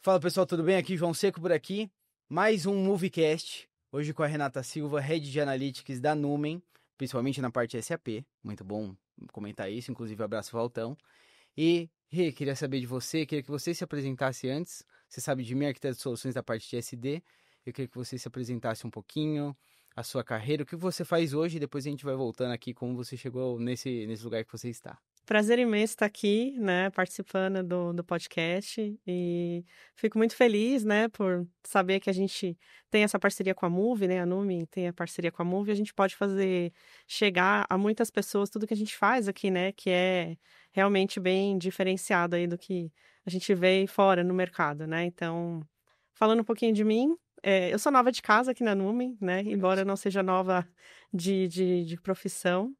Fala pessoal, tudo bem? Aqui João Seco por aqui. Mais um Moviecast. Hoje com a Renata Silva, Head de Analytics da Numen, principalmente na parte SAP. Muito bom comentar isso, inclusive abraço Valtão. E, Rê, queria saber de você, queria que você se apresentasse antes. Você sabe de mim, arquiteto de soluções da parte de SD. Eu queria que você se apresentasse um pouquinho, a sua carreira, o que você faz hoje, e depois a gente vai voltando aqui como você chegou nesse lugar que você está. Prazer imenso estar aqui, né, participando do podcast e fico muito feliz, né, por saber que a gente tem essa parceria com a Move, né, a Numen tem a parceria com a Move, a gente pode fazer chegar a muitas pessoas tudo que a gente faz aqui, né, que é realmente bem diferenciado aí do que a gente vê fora no mercado, né, então, falando um pouquinho de mim, eu sou nova de casa aqui na Numen, né, embora eu não seja nova de profissão.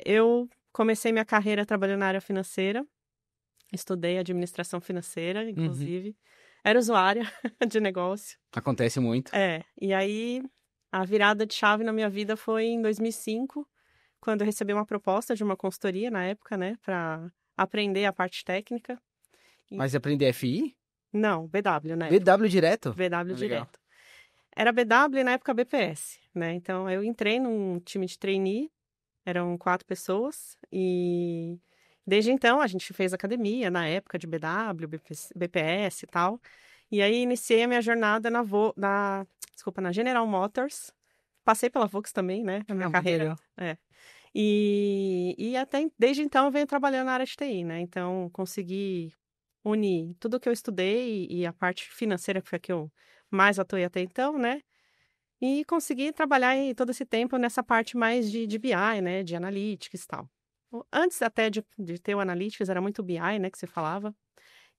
Eu comecei minha carreira trabalhando na área financeira, estudei administração financeira, Uhum. inclusive. Era usuária de negócio. Acontece muito. E aí a virada de chave na minha vida foi em 2005, quando eu recebi uma proposta de uma consultoria na época, né, para aprender a parte técnica. Mas aprender FI? Não, BW, né? BW direto? BW Legal. direto. Era BW e na época BPS, né? Então eu entrei num time de trainee. Eram 4 pessoas e desde então a gente fez academia na época de BW, BPS e tal. E aí iniciei a minha jornada na General Motors. Passei pela Volks também, né, na minha Muito carreira. legal. E até desde então eu venho trabalhando na área de TI, né? Então consegui unir tudo que eu estudei e a parte financeira que foi a que eu mais atuei até então, né? E consegui trabalhar todo esse tempo nessa parte mais de BI, né, de analytics e tal. Antes até de ter o analytics, era muito BI, né, que você falava.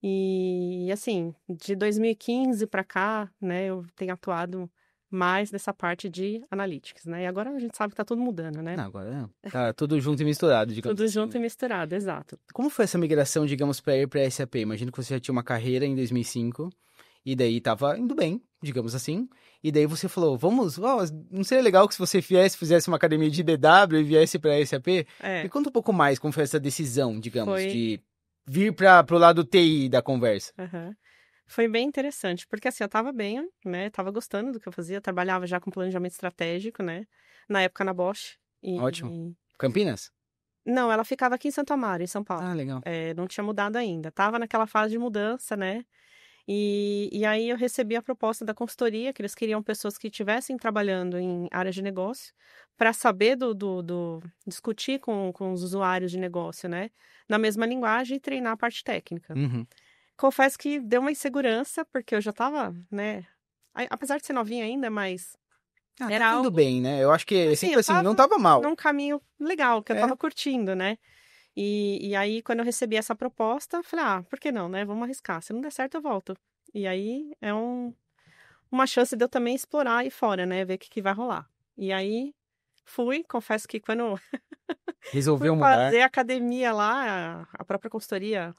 E, assim, de 2015 para cá, né, eu tenho atuado mais nessa parte de analytics, né? E agora a gente sabe que tá tudo mudando, né? Não, agora tá tudo junto e misturado, digamos Tudo assim, junto né? e misturado, exato. Como foi essa migração, digamos, para ir para SAP? Imagino que você já tinha uma carreira em 2005 e daí tava indo bem, digamos assim. E daí você falou, não seria legal que se você fizesse uma academia de BW e viesse para SAP? Me É, conta um pouco mais como foi essa decisão, digamos, foi... de vir para pro lado TI da conversa. aham. Foi bem interessante, porque assim, eu estava bem, né? Tava gostando do que eu fazia, trabalhava já com planejamento estratégico, né? Na época na Bosch. Ótimo. E Campinas? não, ela ficava aqui em Santo Amaro, em São Paulo. Ah, legal. Não tinha mudado ainda. Tava naquela fase de mudança, né? E aí eu recebi a proposta da consultoria, que eles queriam pessoas que estivessem trabalhando em áreas de negócio, para saber discutir com os usuários de negócio, né? Na mesma linguagem e treinar a parte técnica. Uhum. Confesso que deu uma insegurança, porque eu já estava, né? Apesar de ser novinha ainda, mas Ah, era tá indo algo. bem, né? Eu acho que é Assim, sempre eu assim, não estava tava mal. num caminho legal, que eu É. estava curtindo, né? E aí, quando eu recebi essa proposta, eu falei, por que não, né? Vamos arriscar. Se não der certo, eu volto. E aí é uma chance de eu também explorar aí fora, né? Ver o que vai rolar. E aí fui, confesso que quando fui Resolveu mudar. fazer academia lá, a própria consultoria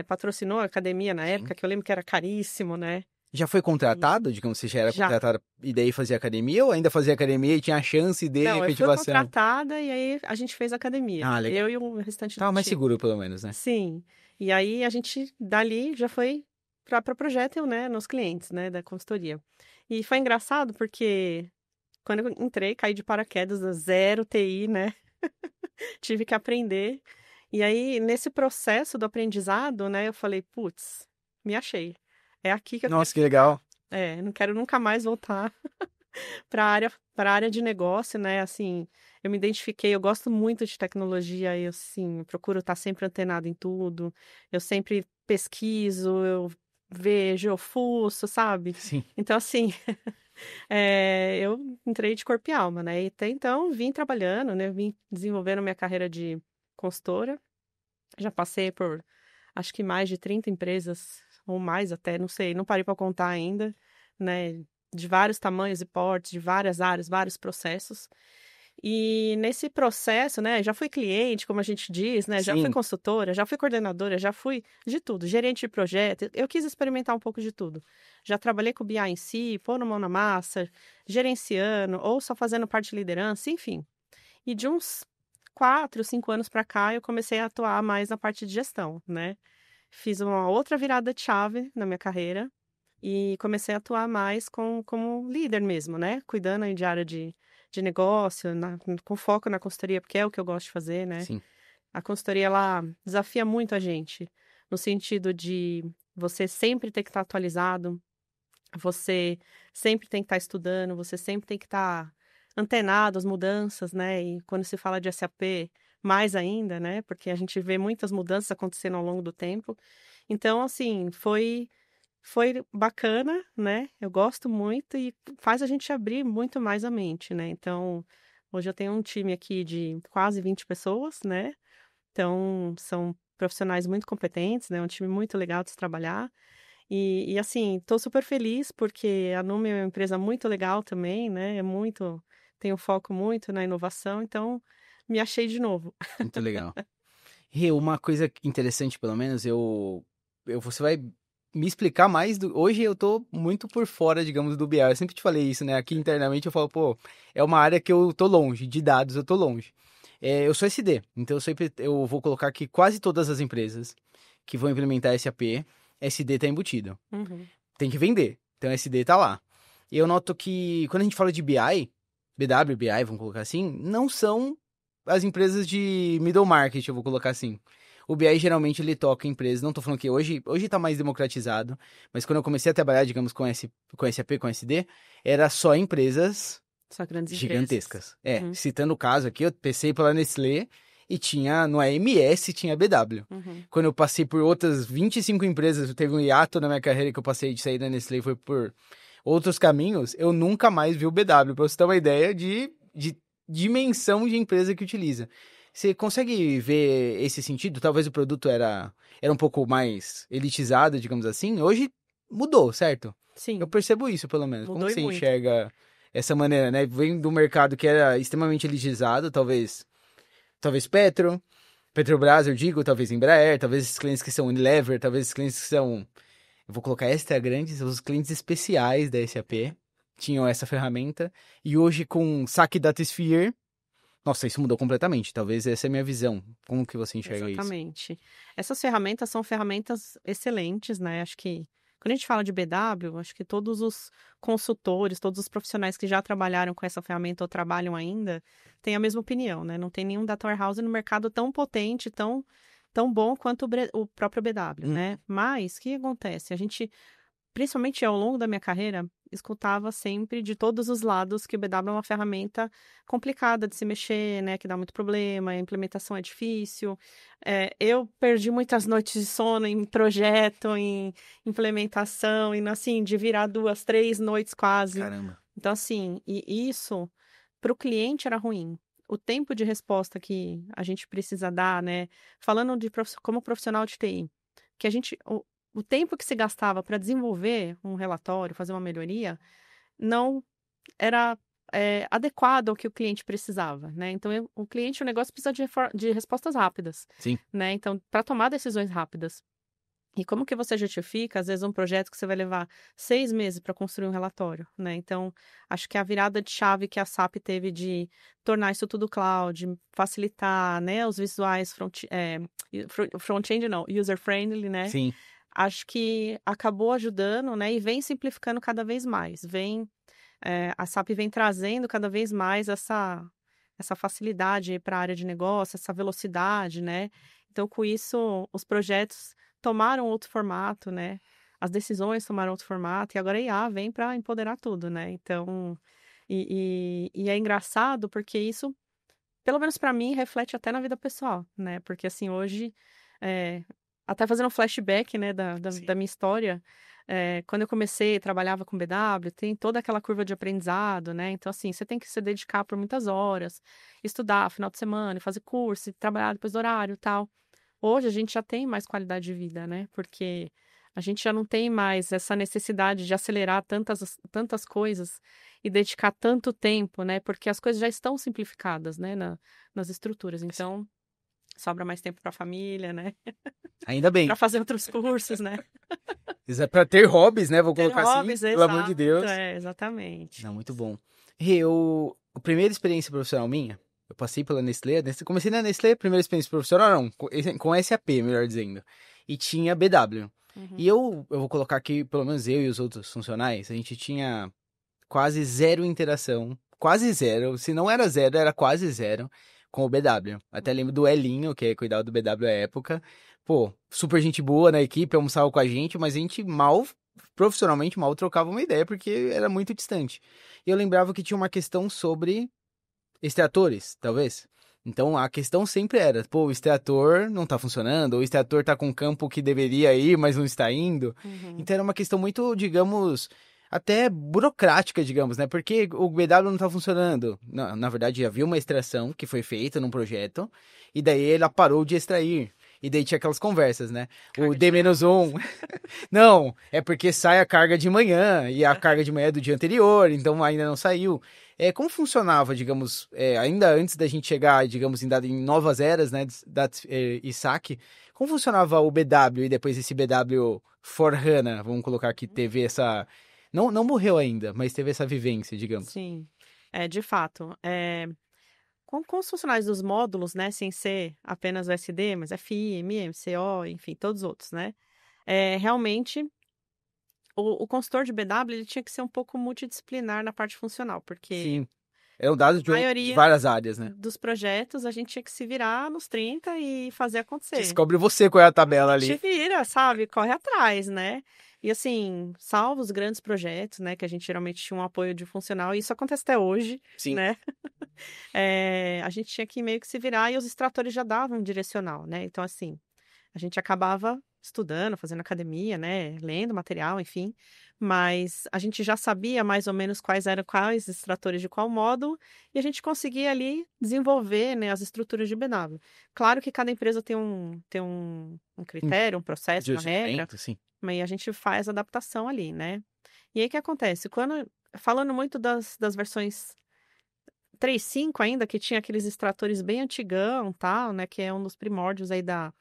patrocinou a academia na Sim. época, que eu lembro que era caríssimo, né? Já foi E contratado? Digamos, você já era já. contratado e daí fazia academia ou ainda fazia academia e tinha a chance de Não, eu fui efetivação? contratada e aí a gente fez academia. Ah, legal. Eu e o restante do Tava mais time. seguro, pelo menos, né? Sim. E aí a gente, dali, já foi para projeto, né, nos clientes, né, da consultoria. E foi engraçado porque quando eu entrei, caí de paraquedas, zero TI, né? Tive que aprender. E aí, nesse processo do aprendizado, né, eu falei, putz, me achei. É aqui que eu quero Nossa, que ficar. legal. Não quero nunca mais voltar para a área de negócio, né? Assim, eu me identifiquei, eu gosto muito de tecnologia, eu assim, eu procuro estar sempre antenado em tudo. Eu sempre pesquiso, eu vejo, eu fuço, sabe? Sim. Então, assim, eu entrei de corpo e alma, né? E até então vim trabalhando, né? Vim desenvolvendo minha carreira de consultora. Já passei por, acho que mais de 30 empresas, ou mais até, não sei, não parei para contar ainda, né? De vários tamanhos e portes, de várias áreas, vários processos. E nesse processo, né, já fui cliente, como a gente diz, né, já fui Sim. consultora, já fui coordenadora, já fui de tudo, gerente de projeto. Eu quis experimentar um pouco de tudo. Já trabalhei com o BI em si, pondo mão na massa, gerenciando, ou só fazendo parte de liderança, enfim. E de uns 4, 5 anos para cá, eu comecei a atuar mais na parte de gestão, né? fiz uma outra virada de chave na minha carreira e comecei a atuar mais como líder mesmo, né? Cuidando aí de área de negócio, com foco na consultoria, porque é o que eu gosto de fazer, né? Sim. A consultoria, ela desafia muito a gente, no sentido de você sempre ter que estar atualizado, você sempre tem que estar estudando, você sempre tem que estar antenado às mudanças, né? E quando se fala de SAP, mais ainda, né? Porque a gente vê muitas mudanças acontecendo ao longo do tempo. Então, assim, foi bacana, né? Eu gosto muito e faz a gente abrir muito mais a mente, né? Então, hoje eu tenho um time aqui de quase 20 pessoas, né? Então, são profissionais muito competentes, né? Um time muito legal de se trabalhar. E assim, estou super feliz porque a Nume é uma empresa muito legal também, né? Tem um foco muito na inovação, então me achei de novo. Muito legal. Rê, uma coisa interessante, pelo menos, você vai me explicar mais hoje eu tô muito por fora, digamos, do BI. Eu sempre te falei isso, né? Aqui internamente eu falo, pô, é uma área que eu tô longe, de dados eu tô longe. Eu sou SD, então eu vou colocar que quase todas as empresas que vão implementar SAP, SD tá embutido. Uhum. Tem que vender, então SD tá lá. E eu noto que quando a gente fala de BI, BW, BI, vamos colocar assim, não são as empresas de middle market, eu vou colocar assim. O BI geralmente ele toca em empresas, não tô falando que hoje tá mais democratizado, mas quando eu comecei a trabalhar, digamos, com SAP, com SD, era só empresas Só grandes empresas. gigantescas. Uhum. Citando o caso aqui, eu passei pela Nestlé e tinha, no AMS tinha BW. Uhum. Quando eu passei por outras 25 empresas, teve um hiato na minha carreira que eu passei de sair da Nestlé, foi por outros caminhos, eu nunca mais vi o BW, pra você ter uma ideia de dimensão de empresa que utiliza. Você consegue ver esse sentido? Talvez o produto era um pouco mais elitizado, digamos assim. Hoje mudou, certo? Eu Sim, percebo isso, pelo menos. Como mudou que e você muito. enxerga essa maneira, né? Vem do mercado que era extremamente elitizado, talvez Petrobras, eu digo, talvez Embraer, talvez esses clientes que são Unilever, talvez esses clientes que são, eu vou colocar extra grandes, os clientes especiais da SAP tinham essa ferramenta. E hoje com SAC Datasphere, nossa, isso mudou completamente. Talvez essa é a minha visão. Como que você enxerga isso? Exatamente. Essas ferramentas são ferramentas excelentes, né? Acho que quando a gente fala de BW, acho que todos os consultores, todos os profissionais que já trabalharam com essa ferramenta ou trabalham ainda, têm a mesma opinião, né? Não tem nenhum data warehouse no mercado tão potente, tão bom quanto o próprio BW, Hum, né? Mas o que acontece? A gente, principalmente ao longo da minha carreira, escutava sempre de todos os lados que o BW é uma ferramenta complicada de se mexer, né? Que dá muito problema, a implementação é difícil. Eu perdi muitas noites de sono em projeto, em implementação, e assim, de virar 2, 3 noites quase. caramba. Então, assim, e isso para o cliente era ruim. O tempo de resposta que a gente precisa dar, né? Falando como profissional de TI, que o tempo que se gastava para desenvolver um relatório, fazer uma melhoria, não era adequado ao que o cliente precisava, né? Então, o cliente, o negócio precisa de respostas rápidas, Sim. né? Então, para tomar decisões rápidas. E como que você justifica, às vezes, um projeto que você vai levar 6 meses para construir um relatório, né? Então, acho que a virada de chave que a SAP teve de tornar isso tudo cloud, facilitar, né, os visuais front-end não, user-friendly, né? Sim. Acho que acabou ajudando, né? E vem simplificando cada vez mais. A SAP vem trazendo cada vez mais essa facilidade para a área de negócio, essa velocidade, né? Então, com isso, os projetos tomaram outro formato, né? As decisões tomaram outro formato, e agora a IA vem para empoderar tudo, né? Então, e é engraçado porque isso, pelo menos para mim, reflete até na vida pessoal, né? Porque, assim, hoje, é, até fazendo um flashback, né, Sim. da minha história, quando eu comecei, trabalhava com BW, tem toda aquela curva de aprendizado, né? Então, assim, você tem que se dedicar por muitas horas, estudar final de semana, fazer curso, e trabalhar depois do horário e tal. Hoje a gente já tem mais qualidade de vida, né? Porque a gente já não tem mais essa necessidade de acelerar tantas coisas e dedicar tanto tempo, né? Porque as coisas já estão simplificadas, né? Nas estruturas. Então, sobra mais tempo para a família, né? Ainda Para bem. fazer outros cursos, né? Isso é pra ter hobbies, né? Vou Ter colocar assim, hobbies, pelo amor de exato. Deus. Exatamente. Não, muito bom. Rê, a primeira experiência profissional minha, eu passei pela Nestlé, comecei na Nestlé, primeira experiência profissional não, com SAP, melhor dizendo. e tinha BW. Uhum. E eu vou colocar aqui, pelo menos eu e os outros funcionários, a gente tinha quase zero interação, quase zero, se não era zero, era quase zero com o BW. Até lembro do Elinho, que cuidava do BW à época. Pô, super gente boa na equipe, almoçava com a gente, mas a gente mal, profissionalmente mal, trocava uma ideia, porque era muito distante. E eu lembrava que tinha uma questão sobre extratores, talvez. Então a questão sempre era, pô, o extrator não tá funcionando, ou o extrator tá com um campo que deveria ir, mas não está indo. Uhum. Então era uma questão muito, digamos, até burocrática, digamos, né? Porque o BW não tá funcionando. Na verdade, havia uma extração que foi feita num projeto, e daí ela parou de extrair. E daí tinha aquelas conversas, né? O Carga de D-1. Não, é porque sai a carga de manhã, e a carga de manhã é do dia anterior, então ainda não saiu. Como funcionava, digamos, ainda antes da gente chegar, digamos, em novas eras, né, e saque, como funcionava o BW e depois esse BW for HANA, vamos colocar que teve essa... Não, não morreu ainda, mas teve essa vivência, digamos. Sim, de fato. Com os funcionários dos módulos, né, sem ser apenas o SD, mas FI, MM, CO, enfim, todos os outros, né? Realmente, o consultor de BW ele tinha que ser um pouco multidisciplinar na parte funcional, porque Sim, eram dados a de maioria várias áreas, né? dos projetos a gente tinha que se virar nos 30 e fazer acontecer. Descobre você qual é a tabela Te ali. vira, sabe? Corre atrás, né? E assim, salvo os grandes projetos, né? Que a gente geralmente tinha um apoio de funcional, e isso acontece até hoje, Sim. né? A gente tinha que meio que se virar e os extratores já davam um direcional, né? Então, assim, a gente acabava estudando, fazendo academia, né? Lendo material, enfim. Mas a gente já sabia mais ou menos quais eram quais extratores de qual módulo e a gente conseguia ali desenvolver, né, as estruturas de BW. Claro que cada empresa tem um critério, um processo, uma regra, Direcionamento, sim. mas a gente faz adaptação ali, né? E aí o que acontece? Falando muito das versões 3.5 ainda, que tinha aqueles extratores bem antigão, tal, né? Que é um dos primórdios aí da,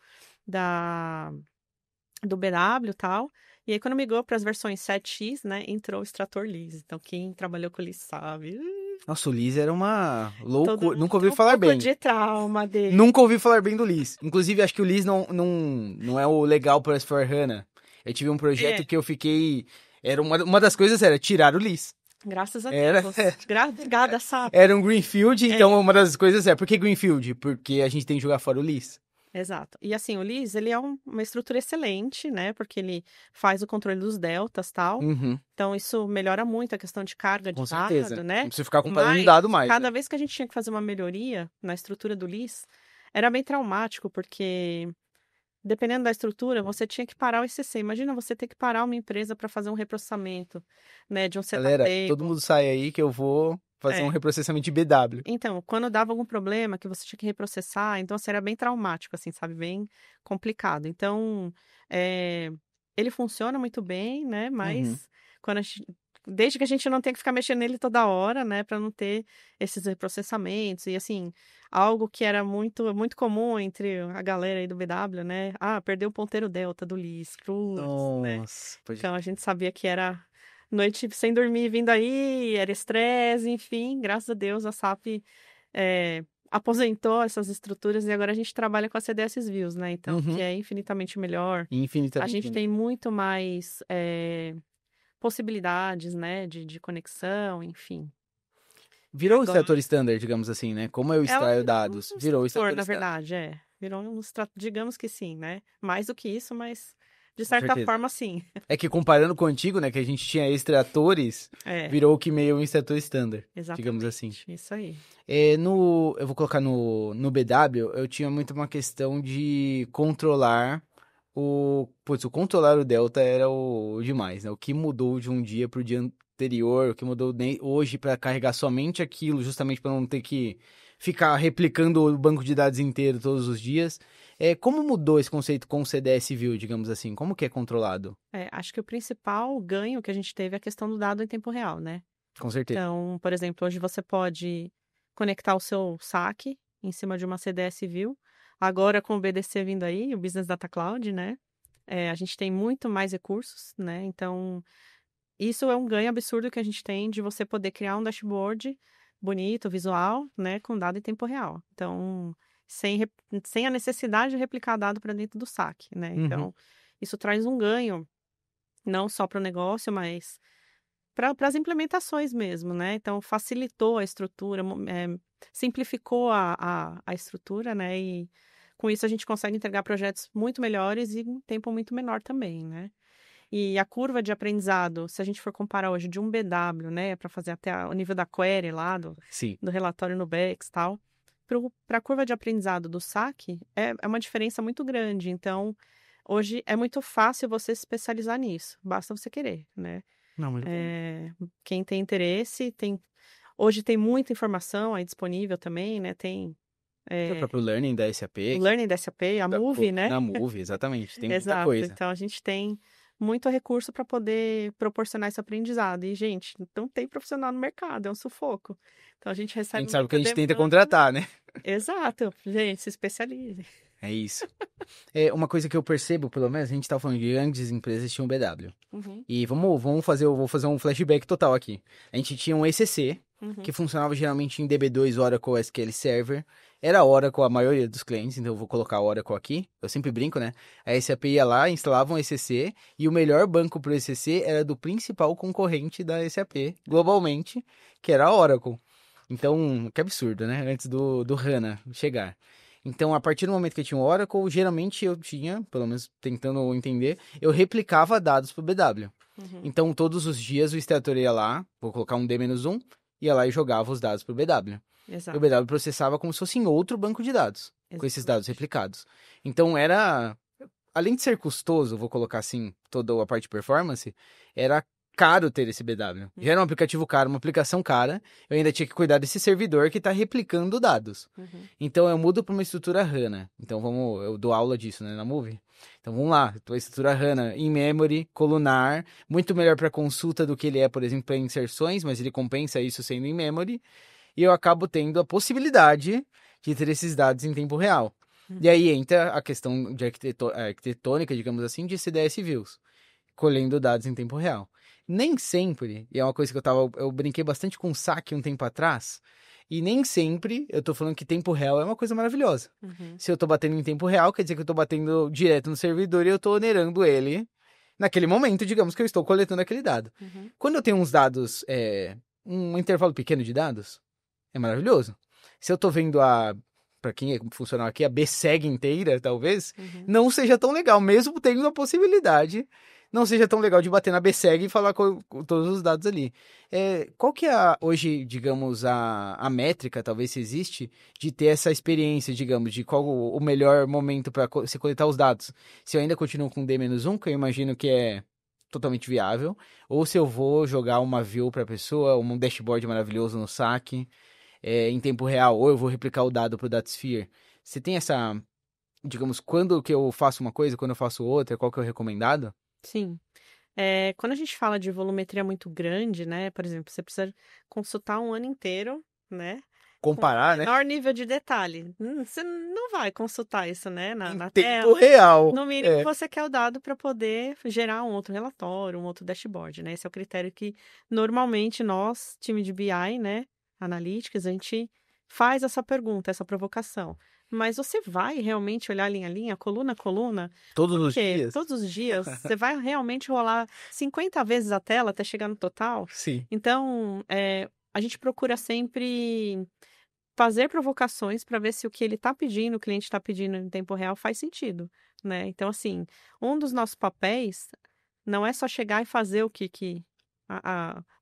do BW e tal. E aí, quando migrou para as versões 7x, né? Entrou o extrator LIS. Então, quem trabalhou com LIS sabe. Nossa, o Liz era uma Todo loucura. mundo Nunca tem ouvi um falar pouco bem. de trauma dele. Nunca ouvi falar bem do Liz. Inclusive, acho que o Liz não é o legal para S4HANA. Eu tive um projeto É, que eu fiquei... Era uma das coisas era tirar o Liz. graças a Era, Deus. Obrigada, SAP. era um Greenfield, então É, uma das coisas é... Por que Greenfield? Porque a gente tem que jogar fora o Liz. exato. E assim, o LIS, ele é uma estrutura excelente, né? Porque ele faz o controle dos deltas e tal. Uhum, Então, isso melhora muito a questão de carga de com dado, certeza. né? Não precisa ficar comparando Mas, dado mais, cada né? vez que a gente tinha que fazer uma melhoria na estrutura do LIS, era bem traumático, porque dependendo da estrutura, você tinha que parar o ICC. Imagina você ter que parar uma empresa para fazer um reprocessamento, né, de um setup Galera, todo table. mundo sai aí que eu vou fazer um É. reprocessamento de BW. Então, quando dava algum problema que você tinha que reprocessar, então assim, era bem traumático, assim, sabe? Bem complicado. Então, é, ele funciona muito bem, né? Uhum. Mas desde que a gente não tenha que ficar mexendo nele toda hora, né? Para não ter esses reprocessamentos. E assim, algo que era muito, muito comum entre a galera aí do BW, né? Ah, perdeu o ponteiro delta do LIS, cruz, né? Nossa, pode... Então a gente sabia que era noite sem dormir vindo aí, era estresse, enfim, graças a Deus a SAP aposentou essas estruturas e agora a gente trabalha com a CDS Views, né? Então, que Uhum. é infinitamente melhor. A Infinitamente. gente tem muito mais possibilidades, né, de conexão, enfim. E Virou o agora, extrator standard, digamos assim, né? Como eu ela extraio virou dados? um Virou o extrator, extrator na standard. verdade, virou digamos que sim, né? Mais do que isso, mas de Com certa certeza. forma, sim. É que comparando com o antigo, né? Que a gente tinha extratores, É, virou o que meio um extrator standard, digamos assim. exatamente, isso aí. Eu vou colocar no BW, eu tinha muito uma questão de controlar o controlar o delta era o demais, né? O que mudou de um dia pro dia anterior, o que mudou hoje para carregar somente aquilo, justamente para não ter que ficar replicando o banco de dados inteiro todos os dias. Como mudou esse conceito com o CDS View, digamos assim? Como que é controlado? Acho que o principal ganho que a gente teve é a questão do dado em tempo real, né? Com certeza. Então, por exemplo, hoje você pode conectar o seu saque em cima de uma CDS View. Agora, com o BDC vindo aí, o Business Data Cloud, né? A gente tem muito mais recursos, né? Então, isso é um ganho absurdo que a gente tem de você poder criar um dashboard bonito, visual, né? Com dado em tempo real. Então, sem a necessidade de replicar dado para dentro do saque, né? Uhum. Então, isso traz um ganho, não só para o negócio, mas para as implementações mesmo, né? Então, facilitou a estrutura, simplificou a estrutura, né? E com isso a gente consegue entregar projetos muito melhores e em tempo muito menor também, né? E a curva de aprendizado, se a gente for comparar hoje de um BW, né, para fazer até o nível da query lá, Sim. do relatório no Bex e tal, para a curva de aprendizado do saque, é uma diferença muito grande. Então, hoje é muito fácil você se especializar nisso, basta você querer, né? Não, muito bom. Quem tem interesse, hoje tem muita informação aí disponível também, né? Tem Tem o próprio Learning da SAP, o Learning da SAP, a Move, né? na Move, exatamente. Tem muita Exato. coisa. Então, a gente tem muito recurso para poder proporcionar esse aprendizado. E, gente, não tem profissional no mercado, é um sufoco. Então, a gente A recebe gente sabe que a muita gente tenta demanda. contratar, né? Exato. Gente, se especialize. É isso. Uma coisa que eu percebo, pelo menos, a gente tá falando de grandes empresas tinham BW. Uhum, E eu vou fazer um flashback total aqui. A gente tinha um ECC, uhum, que funcionava geralmente em DB2, Oracle, SQL Server. Era Oracle a maioria dos clientes, então eu vou colocar Oracle aqui. Eu sempre brinco, né? A SAP ia lá, instalava um ECC, e o melhor banco pro ECC era do principal concorrente da SAP, globalmente, que era a Oracle. Então, que absurdo, né? Antes do HANA chegar. Então, a partir do momento que eu tinha o Oracle, geralmente eu tinha, pelo menos tentando entender, eu replicava dados pro BW. uhum. Então, todos os dias o extrator ia lá, vou colocar um D-1, ia lá e jogava os dados pro BW. E o Exato. BW processava como se fosse em outro banco de dados, com esses dados replicados. Então, além de ser custoso, vou colocar assim, toda a parte de performance, era caro ter esse BW. Já era um aplicativo caro, uma aplicação cara, eu ainda tinha que cuidar desse servidor que está replicando dados. Uhum. Então, eu mudo para uma estrutura HANA. Então, eu dou aula disso, né, na Move. Então, vamos lá, a estrutura HANA in memory, colunar, muito melhor para consulta do que ele é, por exemplo, para inserções, mas ele compensa isso sendo in memory, e eu acabo tendo a possibilidade de ter esses dados em tempo real. E aí entra a questão de arquitetônica, digamos assim, de CDS Views, colhendo dados em tempo real. Nem sempre, e é uma coisa que eu brinquei bastante com o saque um tempo atrás, e nem sempre eu tô falando que tempo real é uma coisa maravilhosa. Uhum. Se eu tô batendo em tempo real, quer dizer que eu tô batendo direto no servidor e eu tô onerando ele naquele momento, digamos que eu estou coletando aquele dado. Uhum. Quando eu tenho uns dados, um intervalo pequeno de dados, é maravilhoso. Se eu tô vendo para quem é funcional aqui, a BSEG inteira, talvez, Uhum. não seja tão legal, mesmo tendo a possibilidade, não seja tão legal de bater na BSEG e falar com todos os dados ali. Qual que é hoje, digamos, a métrica, talvez se existe, de ter essa experiência, digamos, de qual o melhor momento para se coletar os dados? Se eu ainda continuo com D-1, que eu imagino que é totalmente viável, ou se eu vou jogar uma view para a pessoa, um dashboard maravilhoso no saque, em tempo real, ou eu vou replicar o dado para o DataSphere. Você tem essa, digamos, quando que eu faço uma coisa, quando eu faço outra, qual que é o recomendado? Sim. Quando a gente fala de volumetria muito grande, né? Por exemplo, você precisa consultar um ano inteiro, né? Com Comparar, né? menor nível de detalhe. Você não vai consultar isso, né? Na Em tela. tempo real. No mínimo, você quer o dado para poder gerar um outro relatório, um outro dashboard, né? Esse é o critério que normalmente nós, time de BI, né? Analytics, a gente faz essa pergunta, essa provocação. Mas você vai realmente olhar linha a linha, coluna a coluna? Todos os Porque dias? todos os dias você vai realmente rolar 50 vezes a tela até chegar no total? Sim. Então, a gente procura sempre fazer provocações para ver se o que ele está pedindo, o cliente está pedindo em tempo real, faz sentido, né? Então, assim, um dos nossos papéis não é só chegar e fazer o que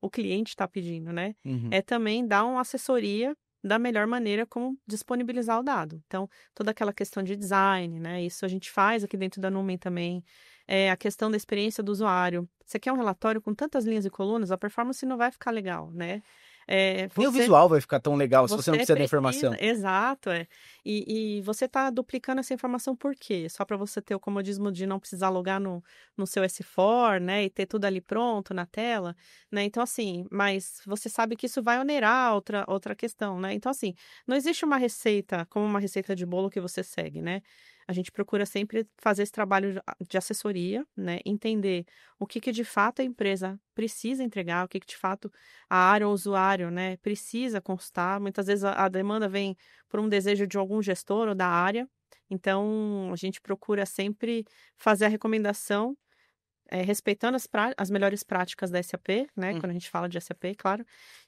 o cliente está pedindo, né? Uhum. É também dar uma assessoria da melhor maneira como disponibilizar o dado. Então, toda aquela questão de design, né? Isso a gente faz aqui dentro da Numen também. A questão da experiência do usuário. Você quer um relatório com tantas linhas e colunas, a performance não vai ficar legal, né? Nem o visual vai ficar tão legal se você não precisa da precisa, informação. exato, E você está duplicando essa informação por quê? Só para você ter o comodismo de não precisar logar no seu S4, né? E ter tudo ali pronto na tela, né? Então, assim, mas você sabe que isso vai onerar outra questão, né? Então, assim, não existe uma receita como uma receita de bolo que você segue, né? a gente procura sempre fazer esse trabalho de assessoria, né? Entender o que de fato a empresa precisa entregar, o que de fato a área ou o usuário, né, precisa consultar. Muitas vezes a demanda vem por um desejo de algum gestor ou da área. Então, a gente procura sempre fazer a recomendação, respeitando as melhores práticas da SAP, né? Quando a gente fala de SAP, claro,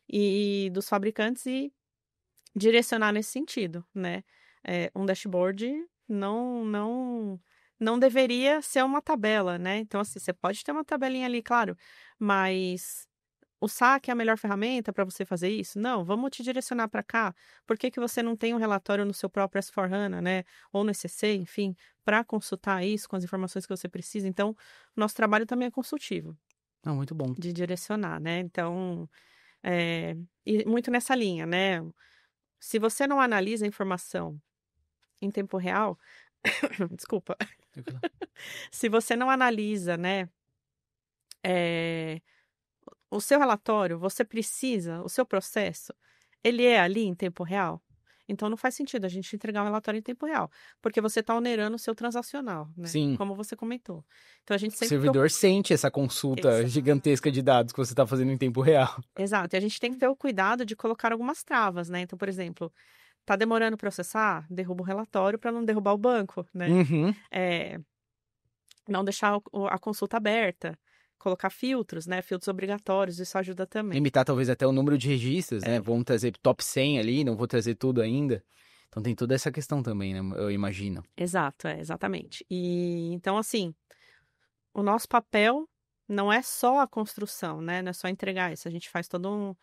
e dos fabricantes e direcionar nesse sentido, né? Um dashboard não deveria ser uma tabela, né? Então, assim, você pode ter uma tabelinha ali, claro, mas o SAC é a melhor ferramenta para você fazer isso? Não, vamos te direcionar para cá. Por que que você não tem um relatório no seu próprio S/4HANA, né? Ou no ECC, enfim, para consultar isso com as informações que você precisa? Então, o nosso trabalho também é consultivo, Ah, muito bom. de direcionar, né? Então, e muito nessa linha, né? Se você não analisa a informação em tempo real, desculpa, se você não analisa, né, eh, o seu relatório, você precisa, o seu processo, ele é ali em tempo real? Então não faz sentido a gente entregar um relatório em tempo real, porque você está onerando o seu transacional, né? Sim. Como você comentou. Então a gente O sempre servidor sente essa consulta gigantesca de dados que você está fazendo em tempo real. Exato, e a gente tem que ter o cuidado de colocar algumas travas, né? Então, por exemplo, tá demorando processar? Derruba o relatório para não derrubar o banco, né? Uhum. Não deixar a consulta aberta, colocar filtros, né? Filtros obrigatórios, isso ajuda também. Limitar talvez até o número de registros, né? Vamos trazer top 100 ali, não vou trazer tudo ainda. Então tem toda essa questão também, né? Eu imagino. Exato, exatamente. E então, assim, o nosso papel não é só a construção, né? Não é só entregar isso. A gente faz todo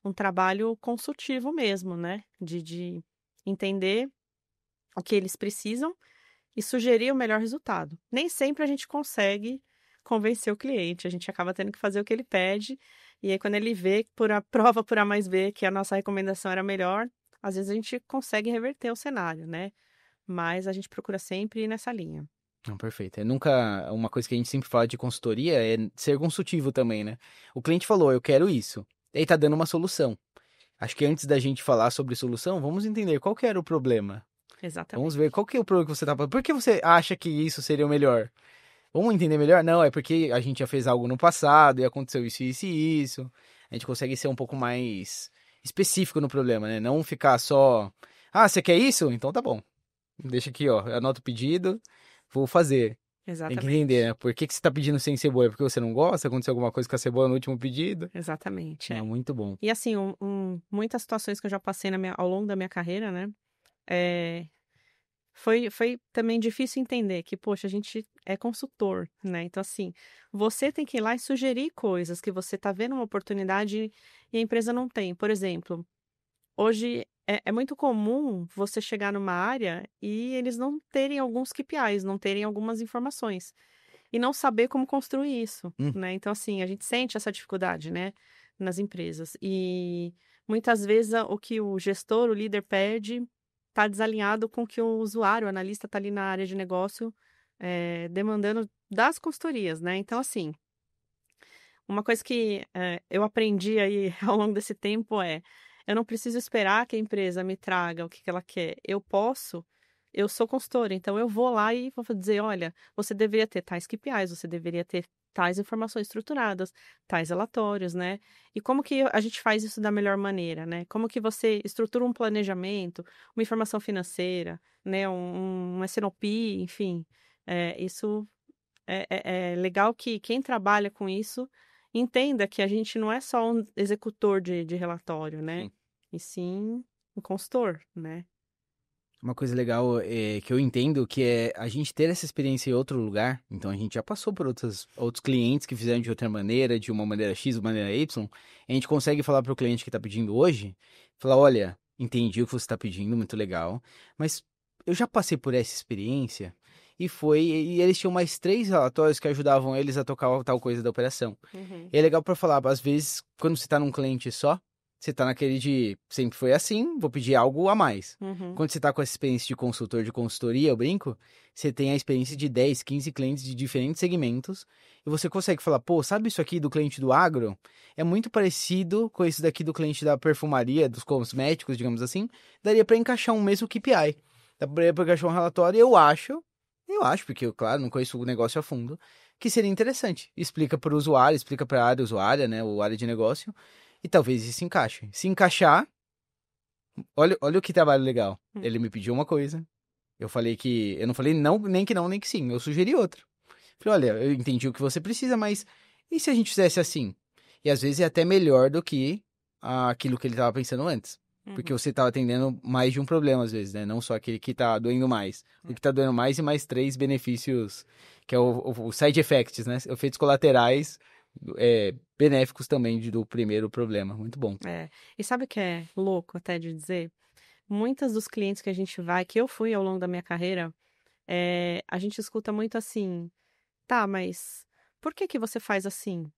um trabalho consultivo mesmo, né? De entender o que eles precisam e sugerir o melhor resultado. Nem sempre a gente consegue convencer o cliente, a gente acaba tendo que fazer o que ele pede, e aí quando ele vê por a prova por A mais B que a nossa recomendação era melhor, às vezes a gente consegue reverter o cenário, né? Mas a gente procura sempre ir nessa linha. Não, perfeito. É nunca uma coisa que a gente sempre fala de consultoria é ser consultivo também, né? O cliente falou, eu quero isso. E aí tá dando uma solução. Acho que antes da gente falar sobre solução, vamos entender qual que era o problema. Exatamente. Vamos ver qual que é o problema que você tá falando. Por que você acha que isso seria o melhor? Vamos entender melhor? Não, é porque a gente já fez algo no passado e aconteceu isso, isso e isso. A gente consegue ser um pouco mais específico no problema, né? Não ficar só, ah, você quer isso? Então tá bom. Deixa aqui, ó, anota o pedido, vou fazer. Tem que entender, né? Por que você tá pedindo sem cebola? Porque você não gosta? Aconteceu alguma coisa com a cebola no último pedido? Exatamente. É muito bom. E assim, muitas situações que eu já passei ao longo da minha carreira, né? Foi também difícil entender que, poxa, a gente é consultor, né? Então, assim, você tem que ir lá e sugerir coisas que você está vendo uma oportunidade e a empresa não tem. Por exemplo, hoje é muito comum você chegar numa área e eles não terem alguns KPIs, não terem algumas informações e não saber como construir isso, né? Então, assim, a gente sente essa dificuldade, né, nas empresas. E muitas vezes o que o gestor, o líder pede está desalinhado com o que o usuário, o analista está ali na área de negócio demandando das consultorias, né? Então, assim, uma coisa que eu aprendi aí ao longo desse tempo eu não preciso esperar que a empresa me traga o que ela quer. Eu sou consultora, então eu vou lá e vou dizer, olha, você deveria ter tais KPIs, você deveria ter tais informações estruturadas, tais relatórios, né? E como que a gente faz isso da melhor maneira, né? Como que você estrutura um planejamento, uma informação financeira, né? Um SNOP, enfim. Isso é legal que quem trabalha com isso entenda que a gente não é só um executor de relatório, né? Sim. E sim um consultor, né? Uma coisa legal que eu entendo que é a gente ter essa experiência em outro lugar. Então a gente já passou por outros clientes que fizeram de outra maneira, de uma maneira X, uma maneira Y. A gente consegue falar para o cliente que está pedindo hoje, falar, olha, entendi o que você está pedindo, muito legal, mas eu já passei por essa experiência e eles tinham mais 3 relatórios que ajudavam eles a tocar tal coisa da operação. E é legal para falar, às vezes, quando você está num cliente só, você tá naquele de sempre foi assim, vou pedir algo a mais. Quando você tá com essa experiência de consultor, de consultoria, eu brinco, você tem a experiência de 10, 15 clientes de diferentes segmentos e você consegue falar, pô, sabe isso aqui do cliente do agro? É muito parecido com esse daqui do cliente da perfumaria, dos cosméticos, digamos assim. Daria para encaixar um mesmo KPI. Daria para encaixar um relatório e eu acho eu acho, porque eu, claro, não conheço o negócio a fundo, que seria interessante. Explica para o usuário, explica para a área usuária, né, o área de negócio, e talvez isso encaixe. Se encaixar, olha o que trabalho legal. Ele me pediu uma coisa, eu não falei não, nem que não, nem que sim, eu sugeri outra. Falei, olha, eu entendi o que você precisa, mas e se a gente fizesse assim? E às vezes é até melhor do que aquilo que ele estava pensando antes. Porque você estava atendendo mais de um problema, às vezes, né? Não só aquele que tá doendo mais. O que tá doendo mais e mais 3 benefícios, que é o side effects, né? Efeitos colaterais benéficos também do primeiro problema. Muito bom. E sabe o que é louco até de dizer? Muitas dos clientes que a gente vai, que eu fui ao longo da minha carreira, a gente escuta muito assim, tá, mas por que que você faz assim?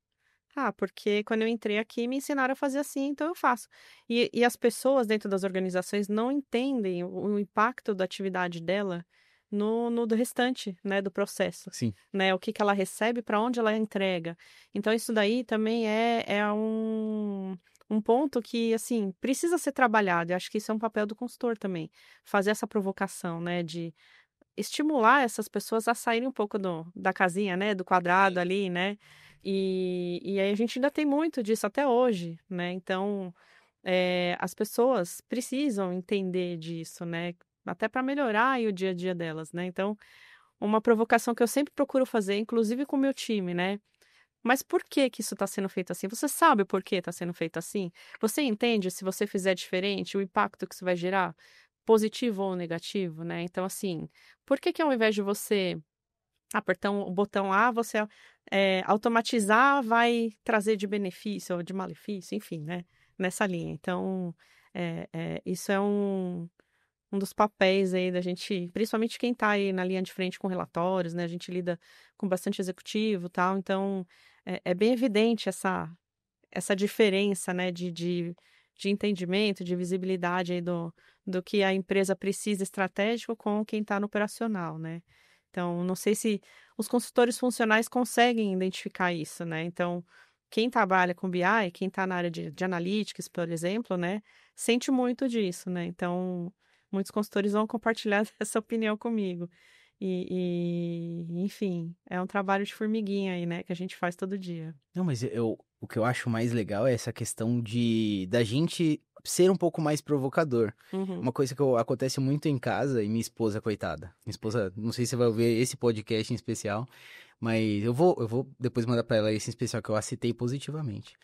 Ah, porque quando eu entrei aqui me ensinaram a fazer assim, então eu faço. E as pessoas dentro das organizações não entendem o impacto da atividade dela no do restante, né, do processo, Sim. né? O que que ela recebe, para onde ela entrega. Então isso daí também é um ponto que, assim, precisa ser trabalhado. Eu acho que isso é um papel do consultor também, fazer essa provocação, né, de estimular essas pessoas a saírem um pouco da casinha, né, do quadrado ali, né? E aí a gente ainda tem muito disso até hoje, né? Então, as pessoas precisam entender disso, né? Até para melhorar aí o dia a dia delas, né? Então, uma provocação que eu sempre procuro fazer, inclusive com o meu time, né? Mas por que que isso está sendo feito assim? Você sabe por que está sendo feito assim? Você entende se você fizer diferente, o impacto que isso vai gerar? Positivo ou negativo, né? Então, assim, por que que ao invés de você apertar o botão A, você automatizar vai trazer de benefício ou de malefício, enfim, né? Nessa linha. Então, isso é um dos papéis aí da gente, principalmente quem está aí na linha de frente com relatórios, né? A gente lida com bastante executivo e tal, então é bem evidente essa diferença, né, de entendimento, de visibilidade aí do que a empresa precisa estratégico com quem está no operacional, né? Então, não sei se os consultores funcionais conseguem identificar isso, né? Então, quem trabalha com BI, quem está na área de analytics, por exemplo, né, sente muito disso, né? Então, muitos consultores vão compartilhar essa opinião comigo. Enfim, é um trabalho de formiguinha aí, né, que a gente faz todo dia. Não, mas o que eu acho mais legal é essa questão da gente ser um pouco mais provocador. Uhum. Uma coisa que acontece muito em casa, e minha esposa, coitada. Minha esposa, não sei se você vai ouvir esse podcast em especial, mas eu vou depois mandar pra ela esse em especial que eu a citei positivamente.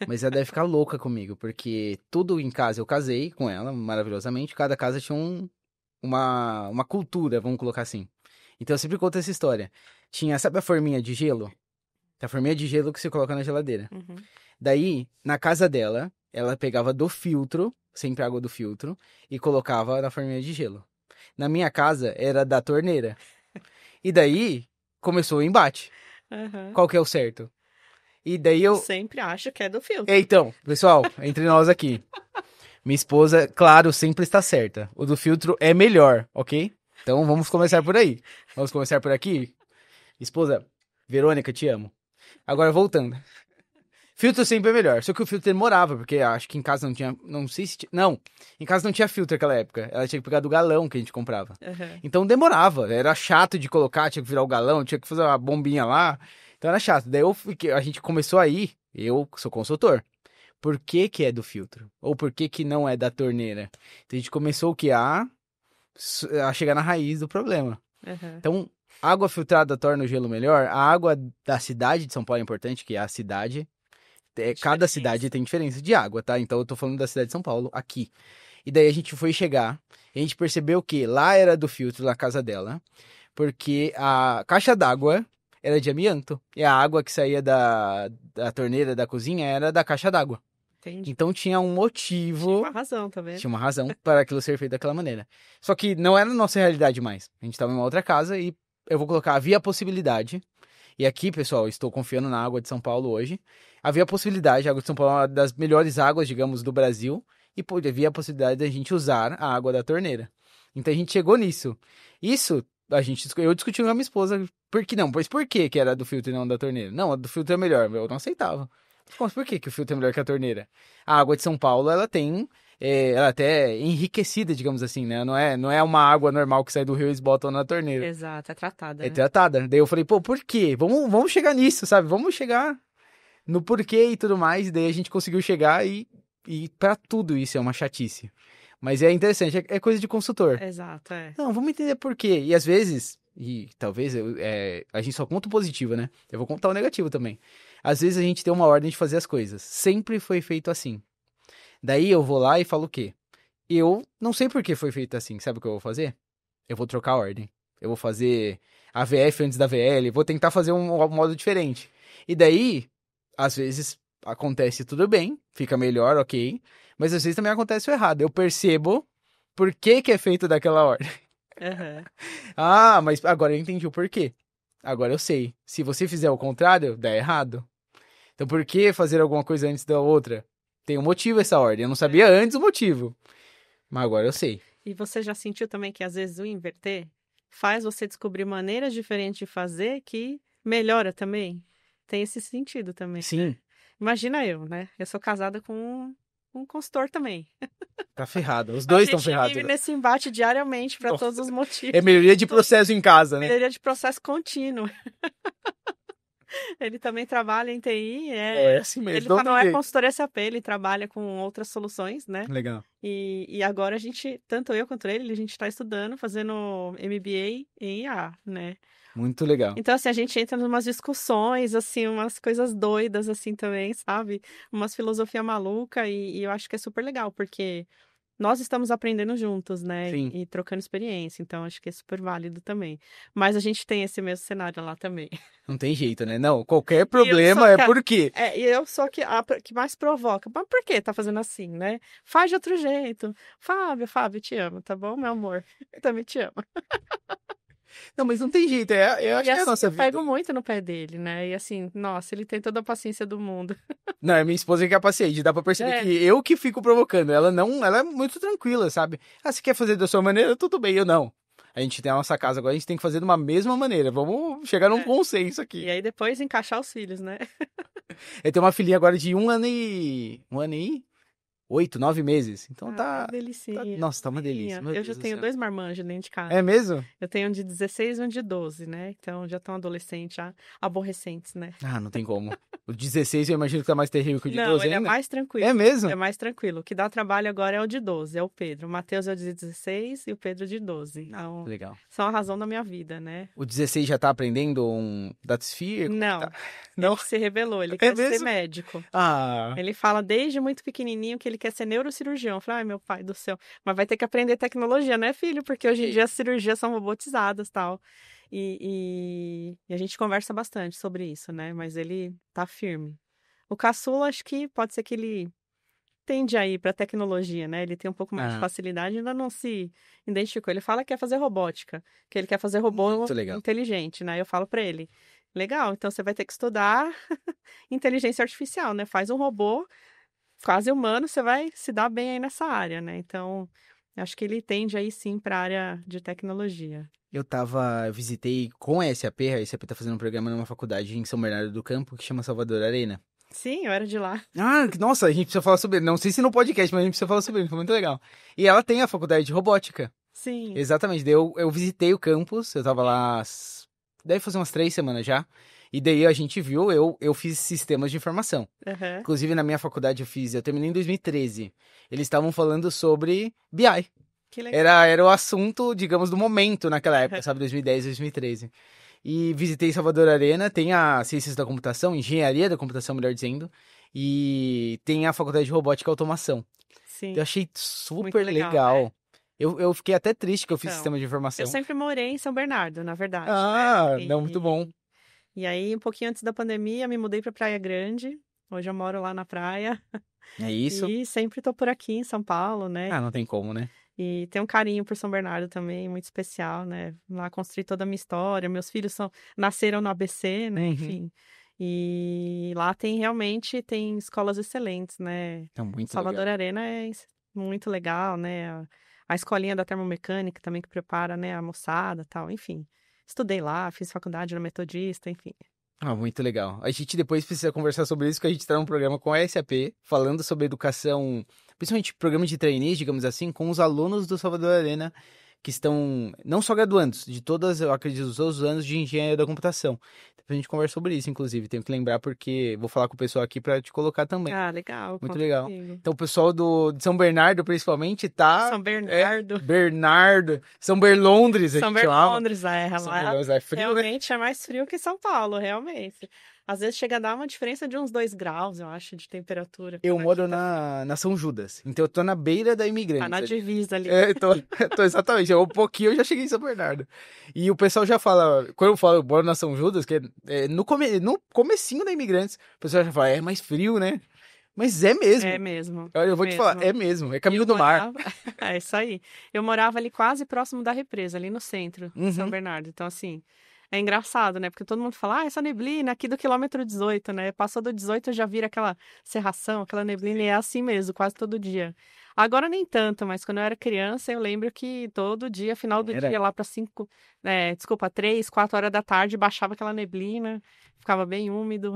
Mas ela deve ficar louca comigo, porque tudo em casa, eu casei com ela maravilhosamente, cada casa tinha uma cultura, vamos colocar assim. Então eu sempre conto essa história. Tinha, sabe a forminha de gelo? A forminha de gelo que você coloca na geladeira. Uhum. Daí, na casa dela, ela pegava do filtro, sempre água do filtro, e colocava na forminha de gelo. Na minha casa, era da torneira. E daí, começou o embate. Uhum. Qual que é o certo? E daí eu... Sempre acho que é do filtro. Então, pessoal, entre nós aqui. Minha esposa, claro, sempre está certa. O do filtro é melhor, ok? Então, vamos começar por aí. Vamos começar por aqui? Esposa, Verônica, te amo. Agora, voltando. Filtro sempre é melhor. Só que o filtro demorava, porque acho que em casa não tinha. Não sei se tinha. Não, em casa não tinha filtro naquela época. Ela tinha que pegar do galão que a gente comprava. Uhum. Então demorava. Era chato de colocar, tinha que virar o galão, tinha que fazer uma bombinha lá. Então era chato. Daí a gente começou aí. Eu sou consultor. Por que que é do filtro? Ou por que que não é da torneira? Então a gente começou o que? A chegar na raiz do problema. Uhum. Então, água filtrada torna o gelo melhor. A água da cidade de São Paulo é importante, que é a cidade. Cada cidade tem diferença de água, tá? Então eu tô falando da cidade de São Paulo, aqui. E daí a gente foi chegar, e a gente percebeu que lá era do filtro na casa dela, porque a caixa d'água era de amianto. E a água que saía da torneira da cozinha era da caixa d'água. Entendi. Então tinha um motivo. Tinha uma razão, tá vendo? Tinha uma razão para aquilo ser feito daquela maneira. Só que não era a nossa realidade mais. A gente estava em uma outra casa e eu vou colocar, havia a possibilidade. E aqui, pessoal, estou confiando na água de São Paulo hoje. Havia a possibilidade, a água de São Paulo é uma das melhores águas, digamos, do Brasil. E havia a possibilidade de a gente usar a água da torneira. Então a gente chegou nisso. Isso, eu discuti com a minha esposa. Por que não? Pois por que que era do filtro e não da torneira? Não, a do filtro é melhor. Eu não aceitava. Mas por que que o filtro é melhor que a torneira? A água de São Paulo, ela tem ela até é enriquecida, digamos assim, né? Não é uma água normal que sai do rio e eles botam na torneira. Exato, é tratada, É né? tratada. Daí eu falei, pô, por quê? Vamos chegar nisso, sabe? Vamos chegar no porquê e tudo mais. Daí a gente conseguiu chegar e para tudo isso é uma chatice. Mas é interessante, é coisa de consultor. Exato, é. Não, vamos entender por quê. E às vezes, e talvez a gente só conta o positivo, né? Eu vou contar o negativo também. Às vezes a gente tem uma ordem de fazer as coisas. Sempre foi feito assim. Daí eu vou lá e falo o quê? Eu não sei por que foi feito assim. Sabe o que eu vou fazer? Eu vou trocar a ordem. Eu vou fazer a VF antes da VL. Vou tentar fazer um modo diferente. E daí, às vezes acontece tudo bem, fica melhor, ok. Mas às vezes também acontece o errado. Eu percebo por que que é feito daquela ordem. Aham. Ah, mas agora eu entendi o porquê. Agora eu sei. Se você fizer o contrário, dá errado. Então por que fazer alguma coisa antes da outra? Tem um motivo essa ordem. Eu não sabia antes o motivo. Mas agora eu sei. E você já sentiu também que às vezes o inverter faz você descobrir maneiras diferentes de fazer que melhora também? Tem esse sentido também, né? Sim, Imagina eu, né? Eu sou casada com um consultor também. tá ferrado. Os A dois estão gente ferrados. vive nesse embate diariamente para Nossa. todos os motivos. É melhoria de processo em casa, né? Melhoria de processo contínuo. Ele também trabalha em TI, É assim mesmo. ele Não não tem é jeito. consultor SAP, ele trabalha com outras soluções, né? Legal. E agora a gente, tanto eu quanto ele, a gente está estudando, fazendo MBA em IA, né? Muito legal. Então, assim, a gente entra em umas discussões, assim, umas coisas doidas, assim, também, sabe? Umas filosofia maluca e eu acho que é super legal, porque nós estamos aprendendo juntos, né? Sim. E trocando experiência, então acho que é super válido também. Mas a gente tem esse mesmo cenário lá também. Não tem jeito, né? Não, qualquer E eu sou problema é que por quê? e eu sou que mais provoca. Mas por que tá fazendo assim, né? Faz de outro jeito. Fábio, te amo, tá bom, meu amor? Eu também te amo. Não, mas não tem jeito. Eu E acho que é a assim, nossa eu vida. pego muito no pé dele, né? E assim, nossa, ele tem toda a paciência do mundo. Não, é minha esposa que é a paciente. Dá pra perceber É, que eu que fico provocando. Ela não, ela é muito tranquila, sabe? Ah, você quer fazer da sua maneira? Tudo bem, eu não. A gente tem a nossa casa agora, a gente tem que fazer de uma mesma maneira. Vamos chegar num é. consenso E aqui. aí depois encaixar os filhos, né? Eu tenho uma filhinha agora de 1 ano e 8, 9 meses. Então Ai, delicinha, nossa, tá uma delícia. fofinha. Meu Eu já Deus do tenho céu. 2 marmanjos dentro de casa. É mesmo? Eu tenho um de 16 e um de 12, né? Então já estão adolescentes, já aborrecentes, né? Ah, não tem como. O 16 eu imagino que tá mais terrível que o de Não, 12 ele é ainda. mais tranquilo. É mesmo? É mais tranquilo. O que dá trabalho agora é o de 12, é o Pedro. O Matheus é o de 16 e o Pedro de 12. Então, Legal. são a razão da minha vida, né? O 16 já tá aprendendo um DataSphere? Como que Não, tá? Não? ele se rebelou, ele É quer ser mesmo? médico. Ah, Ele fala desde muito pequenininho que ele quer ser neurocirurgião. Eu falei, ai, meu pai do céu. Mas vai ter que aprender tecnologia, né, filho? Porque hoje em dia as cirurgias são robotizadas e tal. E a gente conversa bastante sobre isso, né? Mas ele tá firme. O caçula, acho que pode ser que ele tende a ir para tecnologia, né? Ele tem um pouco mais de ah, facilidade, ainda não se identificou. Ele fala que quer fazer robótica, que ele quer fazer robô muito legal. inteligente, né? Eu falo para ele, legal, então você vai ter que estudar inteligência artificial, né? Faz um robô quase humano, você vai se dar bem aí nessa área, né? Então, acho que ele tende aí sim para a área de tecnologia. Eu visitei com a SAP tá fazendo um programa numa faculdade em São Bernardo do Campo que chama Salvador Arena. Sim, eu era de lá. Ah, nossa, a gente precisa falar sobre ele. Não sei se no podcast, mas a gente precisa falar sobre ele, foi muito legal. E ela tem a faculdade de robótica. Sim. Exatamente, daí eu visitei o campus, eu tava lá, deve fazer umas 3 semanas já. E daí a gente viu, eu fiz sistemas de informação. Aham. Inclusive na minha faculdade eu terminei em 2013. Eles estavam falando sobre BI. Que legal. Era o assunto, digamos, do momento naquela época, sabe? 2010, 2013. E visitei Salvador Arena, tem a Ciências da Computação, Engenharia da Computação, melhor dizendo. E tem a Faculdade de Robótica e Automação. Sim. Eu achei Muito super legal, legal. Eu fiquei até triste que eu fiz Então, sistema de eu informação. sempre morei em São Bernardo, na verdade, Ah, né? não, muito bom. E aí, um pouquinho antes da pandemia, me mudei para Praia Grande. Hoje eu moro lá na praia. É isso. E sempre tô por aqui em São Paulo, né? Ah, não tem como, né? E tenho um carinho por São Bernardo também, muito especial, né? Lá construí toda a minha história. Meus filhos nasceram no ABC, né? Uhum. Enfim. E lá tem escolas excelentes, né? É muito Salvador legal. Arena é muito legal, né? A escolinha da termomecânica também que prepara, né, a moçada, tal, enfim. Estudei lá, fiz faculdade na Metodista, enfim. Ah, muito legal. A gente depois precisa conversar sobre isso, que a gente está num programa com a SAP, falando sobre educação, principalmente programa de trainees, digamos assim, com os alunos do Salvador Arena, que estão não só graduandos, de todas, eu acredito, todos os anos de engenharia da computação. Depois a gente conversa sobre isso, inclusive. Tenho que lembrar porque vou falar com o pessoal aqui para te colocar também. Ah, legal, Muito conta legal. comigo. Então o pessoal de São Bernardo, principalmente, tá... São Bernardo. Bernardo. São Berlondres, a São gente chamava. Berlondres, São lá Berlondres é frio, né? realmente é mais frio que São Paulo, realmente. Às vezes chega a dar uma diferença de uns 2 graus, eu acho, de temperatura. Eu Aqui moro tá na São Judas, então eu tô na beira da Imigrantes. tá na ali. divisa ali. Tô exatamente, um pouquinho eu já cheguei em São Bernardo. E o pessoal já fala, quando eu falo eu moro na São Judas, que é no comecinho da Imigrantes, o pessoal já fala, é mais frio, né? Mas é mesmo. É mesmo. Eu vou te falar, é mesmo, é caminho Eu do mar. morava... É isso aí. Eu morava ali quase próximo da represa, ali no centro de São Uhum. Bernardo. Então, assim, é engraçado, né? Porque todo mundo fala, essa neblina aqui do quilômetro 18, né? Passou do 18 já vira aquela cerração, aquela neblina, e é assim mesmo, quase todo dia. Agora nem tanto, mas quando eu era criança, eu lembro que todo dia, final do Era. dia, lá para 3, 4 horas da tarde, baixava aquela neblina, ficava bem úmido.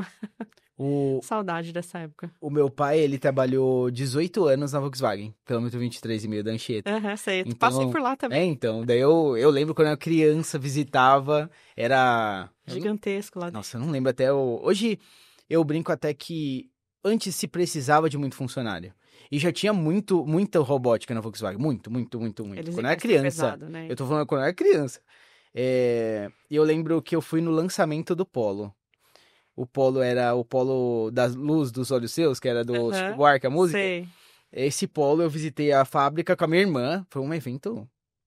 O, Saudade dessa época. o meu pai, ele trabalhou 18 anos na Volkswagen, quilômetro 23,5 da Anchieta. Aham, sei. Passei Então, por lá também. então, daí eu lembro quando eu era criança, visitava, era... Gigantesco lá dentro. Nossa, eu não lembro até o... Hoje eu brinco até que antes se precisava de muito funcionário. E já tinha muita robótica na Volkswagen. Muito. Eles Quando eu era investem criança. pesado, né? Eu tô falando quando eu era criança. E eu lembro que eu fui no lançamento do Polo. O Polo era o Polo da Luz dos Olhos Seus, que era do Chico Aham, Buarque, a música. sei. Esse Polo eu visitei a fábrica com a minha irmã. Foi um evento...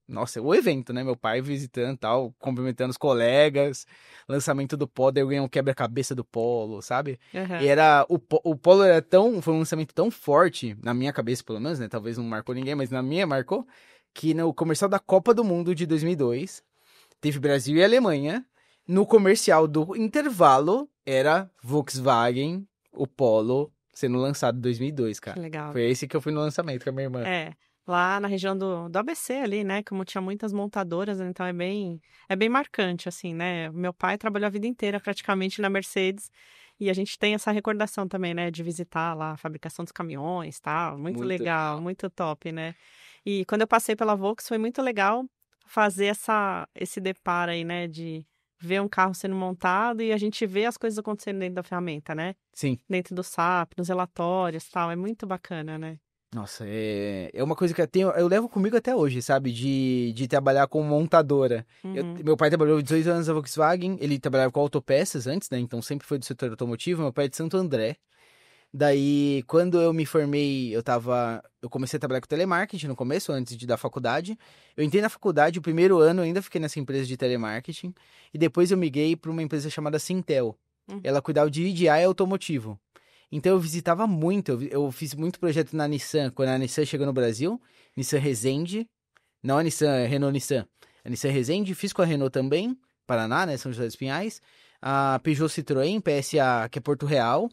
Nossa, o evento, né? Meu pai visitando e tal, cumprimentando os colegas. Lançamento do Polo, daí eu ganhei um quebra-cabeça do Polo, sabe? Aham. E era... O Polo era tão... Foi um lançamento tão forte, na minha cabeça pelo menos, né? Talvez não marcou ninguém, mas na minha marcou. Que no comercial da Copa do Mundo de 2002, teve Brasil e Alemanha. No comercial do intervalo, era Volkswagen, o Polo, sendo lançado em 2002, Que cara. legal. Foi esse que eu fui no lançamento com a minha irmã. É, lá na região do ABC ali, né? Como tinha muitas montadoras, né, então é bem marcante, assim, né? Meu pai trabalhou a vida inteira praticamente na Mercedes e a gente tem essa recordação também, né? De visitar lá a fabricação dos caminhões, tal. Muito Muito legal, muito top, né? E quando eu passei pela Volks foi muito legal fazer esse deparo aí, né? De ver um carro sendo montado e a gente vê as coisas acontecendo dentro da ferramenta, né? Sim. Dentro do SAP, nos relatórios, tal. É muito bacana, né? Nossa, é uma coisa que eu levo comigo até hoje, sabe? De trabalhar com montadora. Uhum. Meu pai trabalhou 18 anos na Volkswagen, ele trabalhava com autopeças antes, né? Então sempre foi do setor automotivo. Meu pai é de Santo André. Daí, quando eu me formei, eu comecei a trabalhar com telemarketing no começo, antes de dar faculdade. Eu entrei na faculdade, o primeiro ano eu ainda fiquei nessa empresa de telemarketing. E depois eu migrei para uma empresa chamada Sintel. Uhum. Ela cuidava de EDI automotivo. Então eu visitava muito, eu fiz muito projeto na Nissan, quando a Nissan chegou no Brasil, Nissan Resende, não a Nissan, a Renault Nissan, a Nissan Resende, fiz com a Renault também, Paraná, né, São José dos Pinhais, a Peugeot Citroën, PSA, que é Porto Real,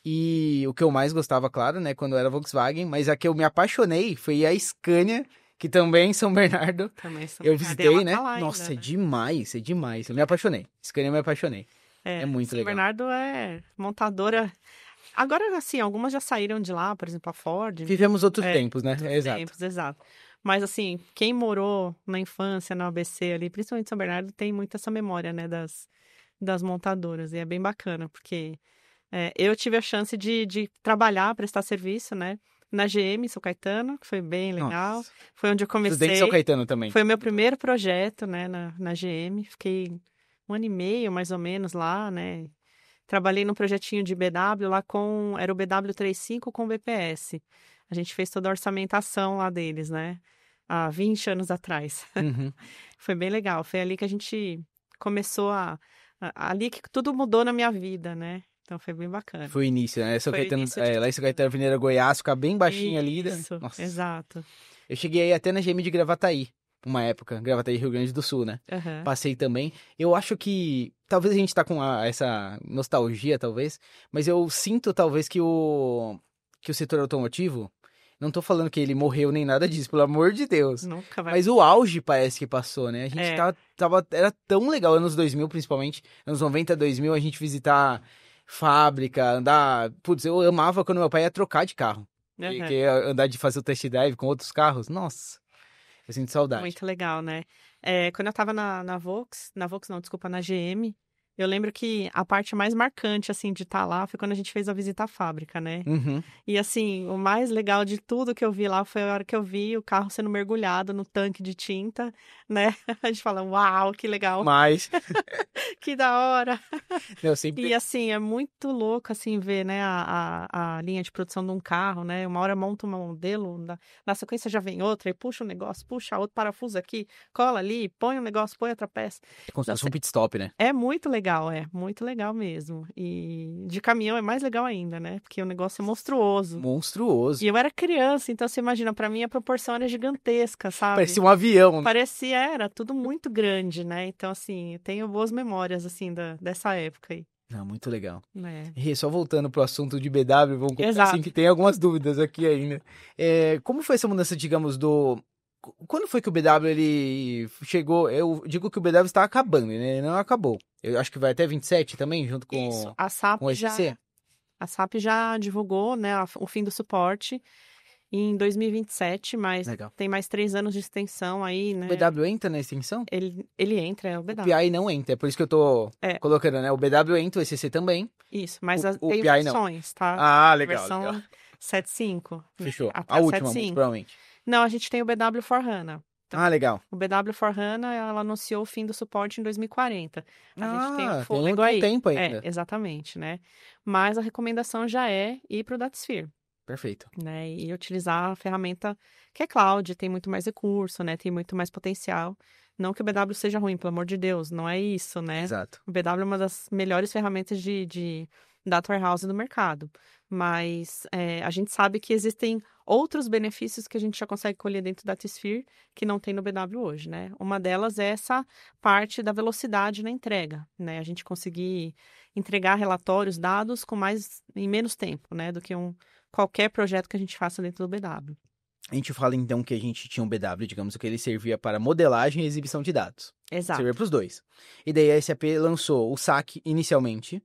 e o que eu mais gostava, claro, né, quando era Volkswagen, mas a que eu me apaixonei foi a Scania, que também em São Bernardo, Também são eu tem visitei, uma né, tá lá ainda, nossa, né? é demais, eu me apaixonei, Scania eu me apaixonei, é muito São legal. Bernardo é montadora. Agora, assim, algumas já saíram de lá, por exemplo, a Ford. Vivemos outros É, tempos, né, outros exato. tempos, exato. Mas, assim, quem morou na infância, na ABC ali, principalmente em São Bernardo, tem muito essa memória, né, das montadoras. E é bem bacana, porque eu tive a chance de trabalhar, prestar serviço, né, na GM, São Caetano, que foi bem legal. Nossa. Foi onde eu Estudei em comecei. São Caetano também. Foi o meu primeiro projeto, né, na GM. Fiquei 1 ano e meio, mais ou menos, lá, né. Trabalhei num projetinho de BW lá era o BW35 com BPS. A gente fez toda a orçamentação lá deles, né? Há 20 anos atrás. Uhum. Foi bem legal. Foi ali que a gente começou ali que tudo mudou na minha vida, né? Então foi bem bacana. Foi o início, né? São Foi o Caetano, início de lá em São tudo. Caetano, Avenida Goiás, fica bem baixinho ali. Né? Isso, Nossa. exato. Eu cheguei aí até na GM de Gravataí, uma época. Gravataí, Rio Grande do Sul, né? Aham. Passei também. Eu acho que... Talvez a gente tá com essa nostalgia, talvez. Mas eu sinto, talvez, que o setor automotivo... Não tô falando que ele morreu nem nada disso, pelo amor de Deus. Nunca vai. Mas o auge parece que passou, né? A gente É. era tão legal, anos 2000 principalmente, anos 90, 2000, a gente visitar fábrica, andar... Putz, eu amava quando meu pai ia trocar de carro. Que andar de fazer o test drive com outros carros. Nossa, eu sinto saudade. Muito legal, né? Quando eu tava na Volks não, desculpa, na GM, eu lembro que a parte mais marcante, assim, de estar lá foi quando a gente fez a visita à fábrica, né? Uhum. E, assim, o mais legal de tudo que eu vi lá foi a hora que eu vi o carro sendo mergulhado no tanque de tinta, né? A gente fala, uau, que legal, Mas, que da hora. eu sempre... E, assim, é muito louco, assim, ver, né, a linha de produção de um carro, né? Uma hora monta um modelo, na sequência já vem outra, e puxa um negócio, puxa outro parafuso aqui, cola ali, põe um negócio, põe outra peça. É como se fosse um pit stop, né? É muito legal mesmo. E de caminhão é mais legal ainda, né? Porque o negócio é monstruoso. Monstruoso. E eu era criança, então você imagina, pra mim a proporção era gigantesca, sabe? Parecia um avião. Era tudo muito grande, né? Então, assim, eu tenho boas memórias, assim, dessa época aí, Não, muito legal. né? E só voltando pro assunto de BW, vamos colocar Exato. assim que tem algumas dúvidas aqui ainda. Como foi essa mudança, digamos, Quando foi que o BW ele chegou? Eu digo que o BW está acabando, né? Ele não acabou. Eu acho que vai até 27 também, junto com, Isso, a SAP com o SC. A SAP já divulgou, né, o fim do suporte em 2027, mas Legal. tem mais 3 anos de extensão aí, né? O BW entra na extensão? Ele entra, é o O BW. PI não entra, é por isso que eu tô É. colocando, né? O BW entra, o SC também. Isso, mas O tem PI não. versões, tá? Ah, legal, Versão legal. 7.5. Fechou. Até A a última, 7.5. provavelmente. Não, a gente tem o BW for HANA. Ah, legal. O BW for HANA, ela anunciou o fim do suporte em 2040. A gente tem um fôlego tem um aí. tempo ainda. Exatamente, né? Mas a recomendação já é ir para o DataSphere. Perfeito. Né, e utilizar a ferramenta que é cloud, tem muito mais recurso, né, tem muito mais potencial. Não que o BW seja ruim, pelo amor de Deus, não é isso, né? Exato. O BW é uma das melhores ferramentas de data warehouse do mercado, mas a gente sabe que existem outros benefícios que a gente já consegue colher dentro do DataSphere que não tem no BW hoje, né? Uma delas é essa parte da velocidade na entrega, né? A gente conseguir entregar relatórios, dados em menos tempo, né, do que qualquer projeto que a gente faça dentro do BW. A gente fala então que a gente tinha um BW, digamos que ele servia para modelagem e exibição de dados. Exato. Servia para os dois. E daí a SAP lançou o SAC inicialmente,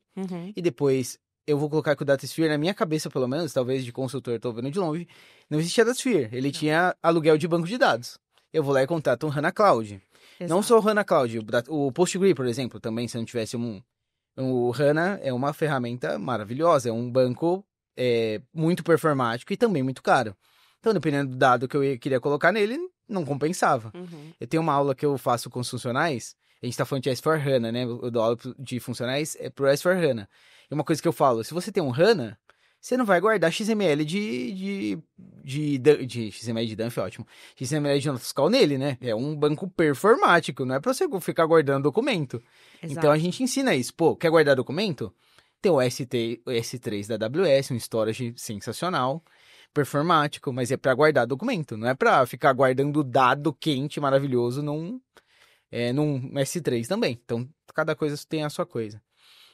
e depois eu vou colocar que o DataSphere, na minha cabeça pelo menos, talvez de consultor, estou vendo de longe, não existia DataSphere, ele tinha aluguel de banco de dados. Eu vou lá e contrato um HANA Cloud. Exato. Não só o HANA Cloud, o PostgreSQL, por exemplo, também, se não tivesse o HANA é uma ferramenta maravilhosa, é um banco muito performático e também muito caro. Então, dependendo do dado que eu queria colocar nele, não compensava. Eu tenho uma aula que eu faço com os funcionais, a gente tá falando de S4HANA, né? Eu dou aula de funcionais pro S4HANA. E uma coisa que eu falo, se você tem um HANA, você não vai guardar XML de XML de dump, ótimo. XML de nota fiscal nele, né? É um banco performático, não é pra você ficar guardando documento. Exato. Então, a gente ensina isso. Pô, quer guardar documento? Tem o S3 da AWS, um storage sensacional, performático, mas é para guardar documento, não é para ficar guardando dado quente, maravilhoso num S3 também. Então, cada coisa tem a sua coisa.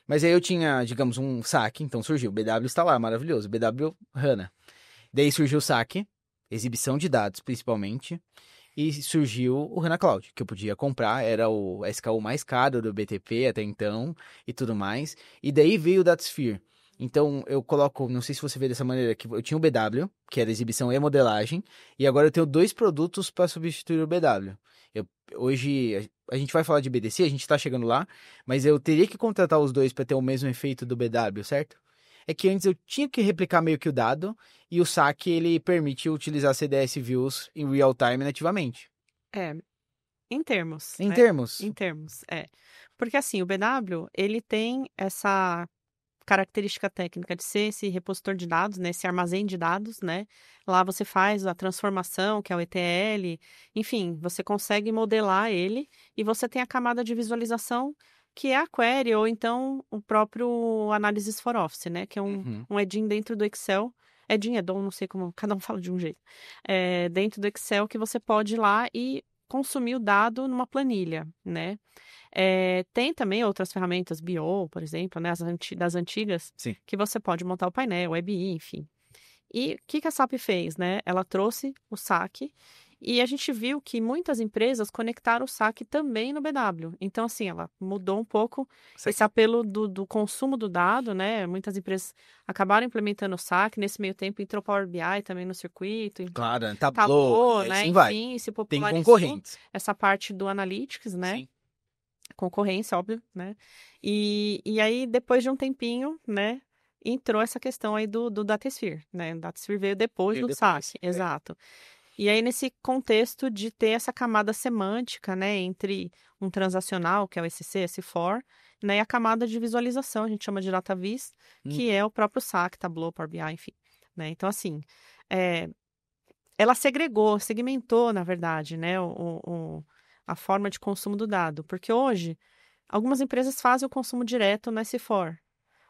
Mas aí eu tinha, digamos, um SAC, então surgiu, o BW está lá, maravilhoso, BW HANA. Daí surgiu o SAC, exibição de dados principalmente, e surgiu o HANA Cloud, que eu podia comprar, era o SKU mais caro do BTP até então, e tudo mais. E daí veio o DataSphere. Então, eu coloco, não sei se você vê dessa maneira, que eu tinha o BW, que era exibição e modelagem, e agora eu tenho 2 produtos para substituir o BW. Hoje, a gente vai falar de BDC, a gente está chegando lá, mas eu teria que contratar os dois para ter o mesmo efeito do BW, certo? É que antes eu tinha que replicar meio que o dado, e o SAC, ele permite utilizar CDS Views em real time nativamente. Em termos. Em né? termos. Em termos, Porque assim, o BW, ele tem essa característica técnica de ser esse repositor de dados, né, esse armazém de dados, né? Lá você faz a transformação, que é o ETL, enfim, você consegue modelar ele e você tem a camada de visualização, que é a query, ou então o próprio Analysis for Office, né? Que é um edin dentro do Excel. Edin, Edom, não sei como, cada um fala de um jeito. Dentro do Excel que você pode ir lá e consumir o dado numa planilha, né? Tem também outras ferramentas, BO, por exemplo, né, das antigas, Sim. que você pode montar o painel, WebI, enfim. E o que a SAP fez, né? Ela trouxe o SAC e a gente viu que muitas empresas conectaram o SAC também no BW. Então, assim, ela mudou um pouco esse apelo do consumo do dado, né? Muitas empresas acabaram implementando o SAC, nesse meio tempo entrou Power BI também no circuito, Claro, Tableau, Tableau, e né? assim vai. Enfim, se Tem popularizou concorrentes. essa parte do Analytics, né? Sim. Concorrência, óbvio, né? E aí, depois de um tempinho, né? Entrou essa questão aí do Datasphere, né? O Datasphere veio depois Veio do depois, SAC, exato. E aí, nesse contexto de ter essa camada semântica, né, entre um transacional, que é o SC, S4, né, e a camada de visualização, a gente chama de data vis, que é o próprio SAC, Tableau, Power BI, enfim. Né? Então, assim, ela segmentou, na verdade, né, a forma de consumo do dado. Porque hoje, algumas empresas fazem o consumo direto no S4.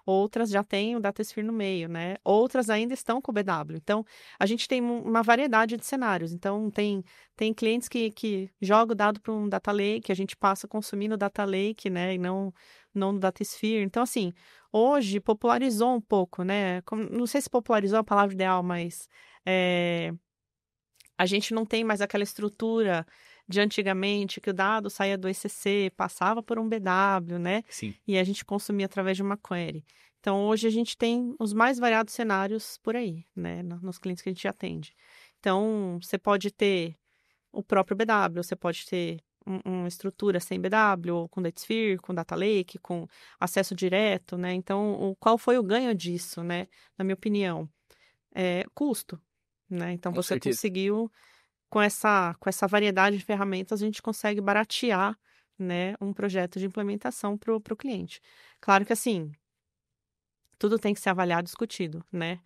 Outras já têm o Datasphere no meio, né? Outras ainda estão com o BW. Então, a gente tem uma variedade de cenários. Então, tem clientes que jogam o dado para um Data Lake, a gente passa a consumir no Data Lake, né? E não no Datasphere. Então, assim, hoje popularizou um pouco, né? Não sei se popularizou a palavra ideal, mas a gente não tem mais aquela estrutura de antigamente, que o dado saía do ECC, passava por um BW, né? Sim. E a gente consumia através de uma query. Então, hoje a gente tem os mais variados cenários por aí, né? Nos clientes que a gente atende. Então, você pode ter o próprio BW, você pode ter uma estrutura sem BW, ou com Datasphere, com Data Lake, com acesso direto, né? Então, qual foi o ganho disso, né? Na minha opinião, custo, né? Então, Com você certeza. conseguiu com essa variedade de ferramentas, a gente consegue baratear, né, um projeto de implementação para o cliente. Claro que, assim, tudo tem que ser avaliado e discutido, né?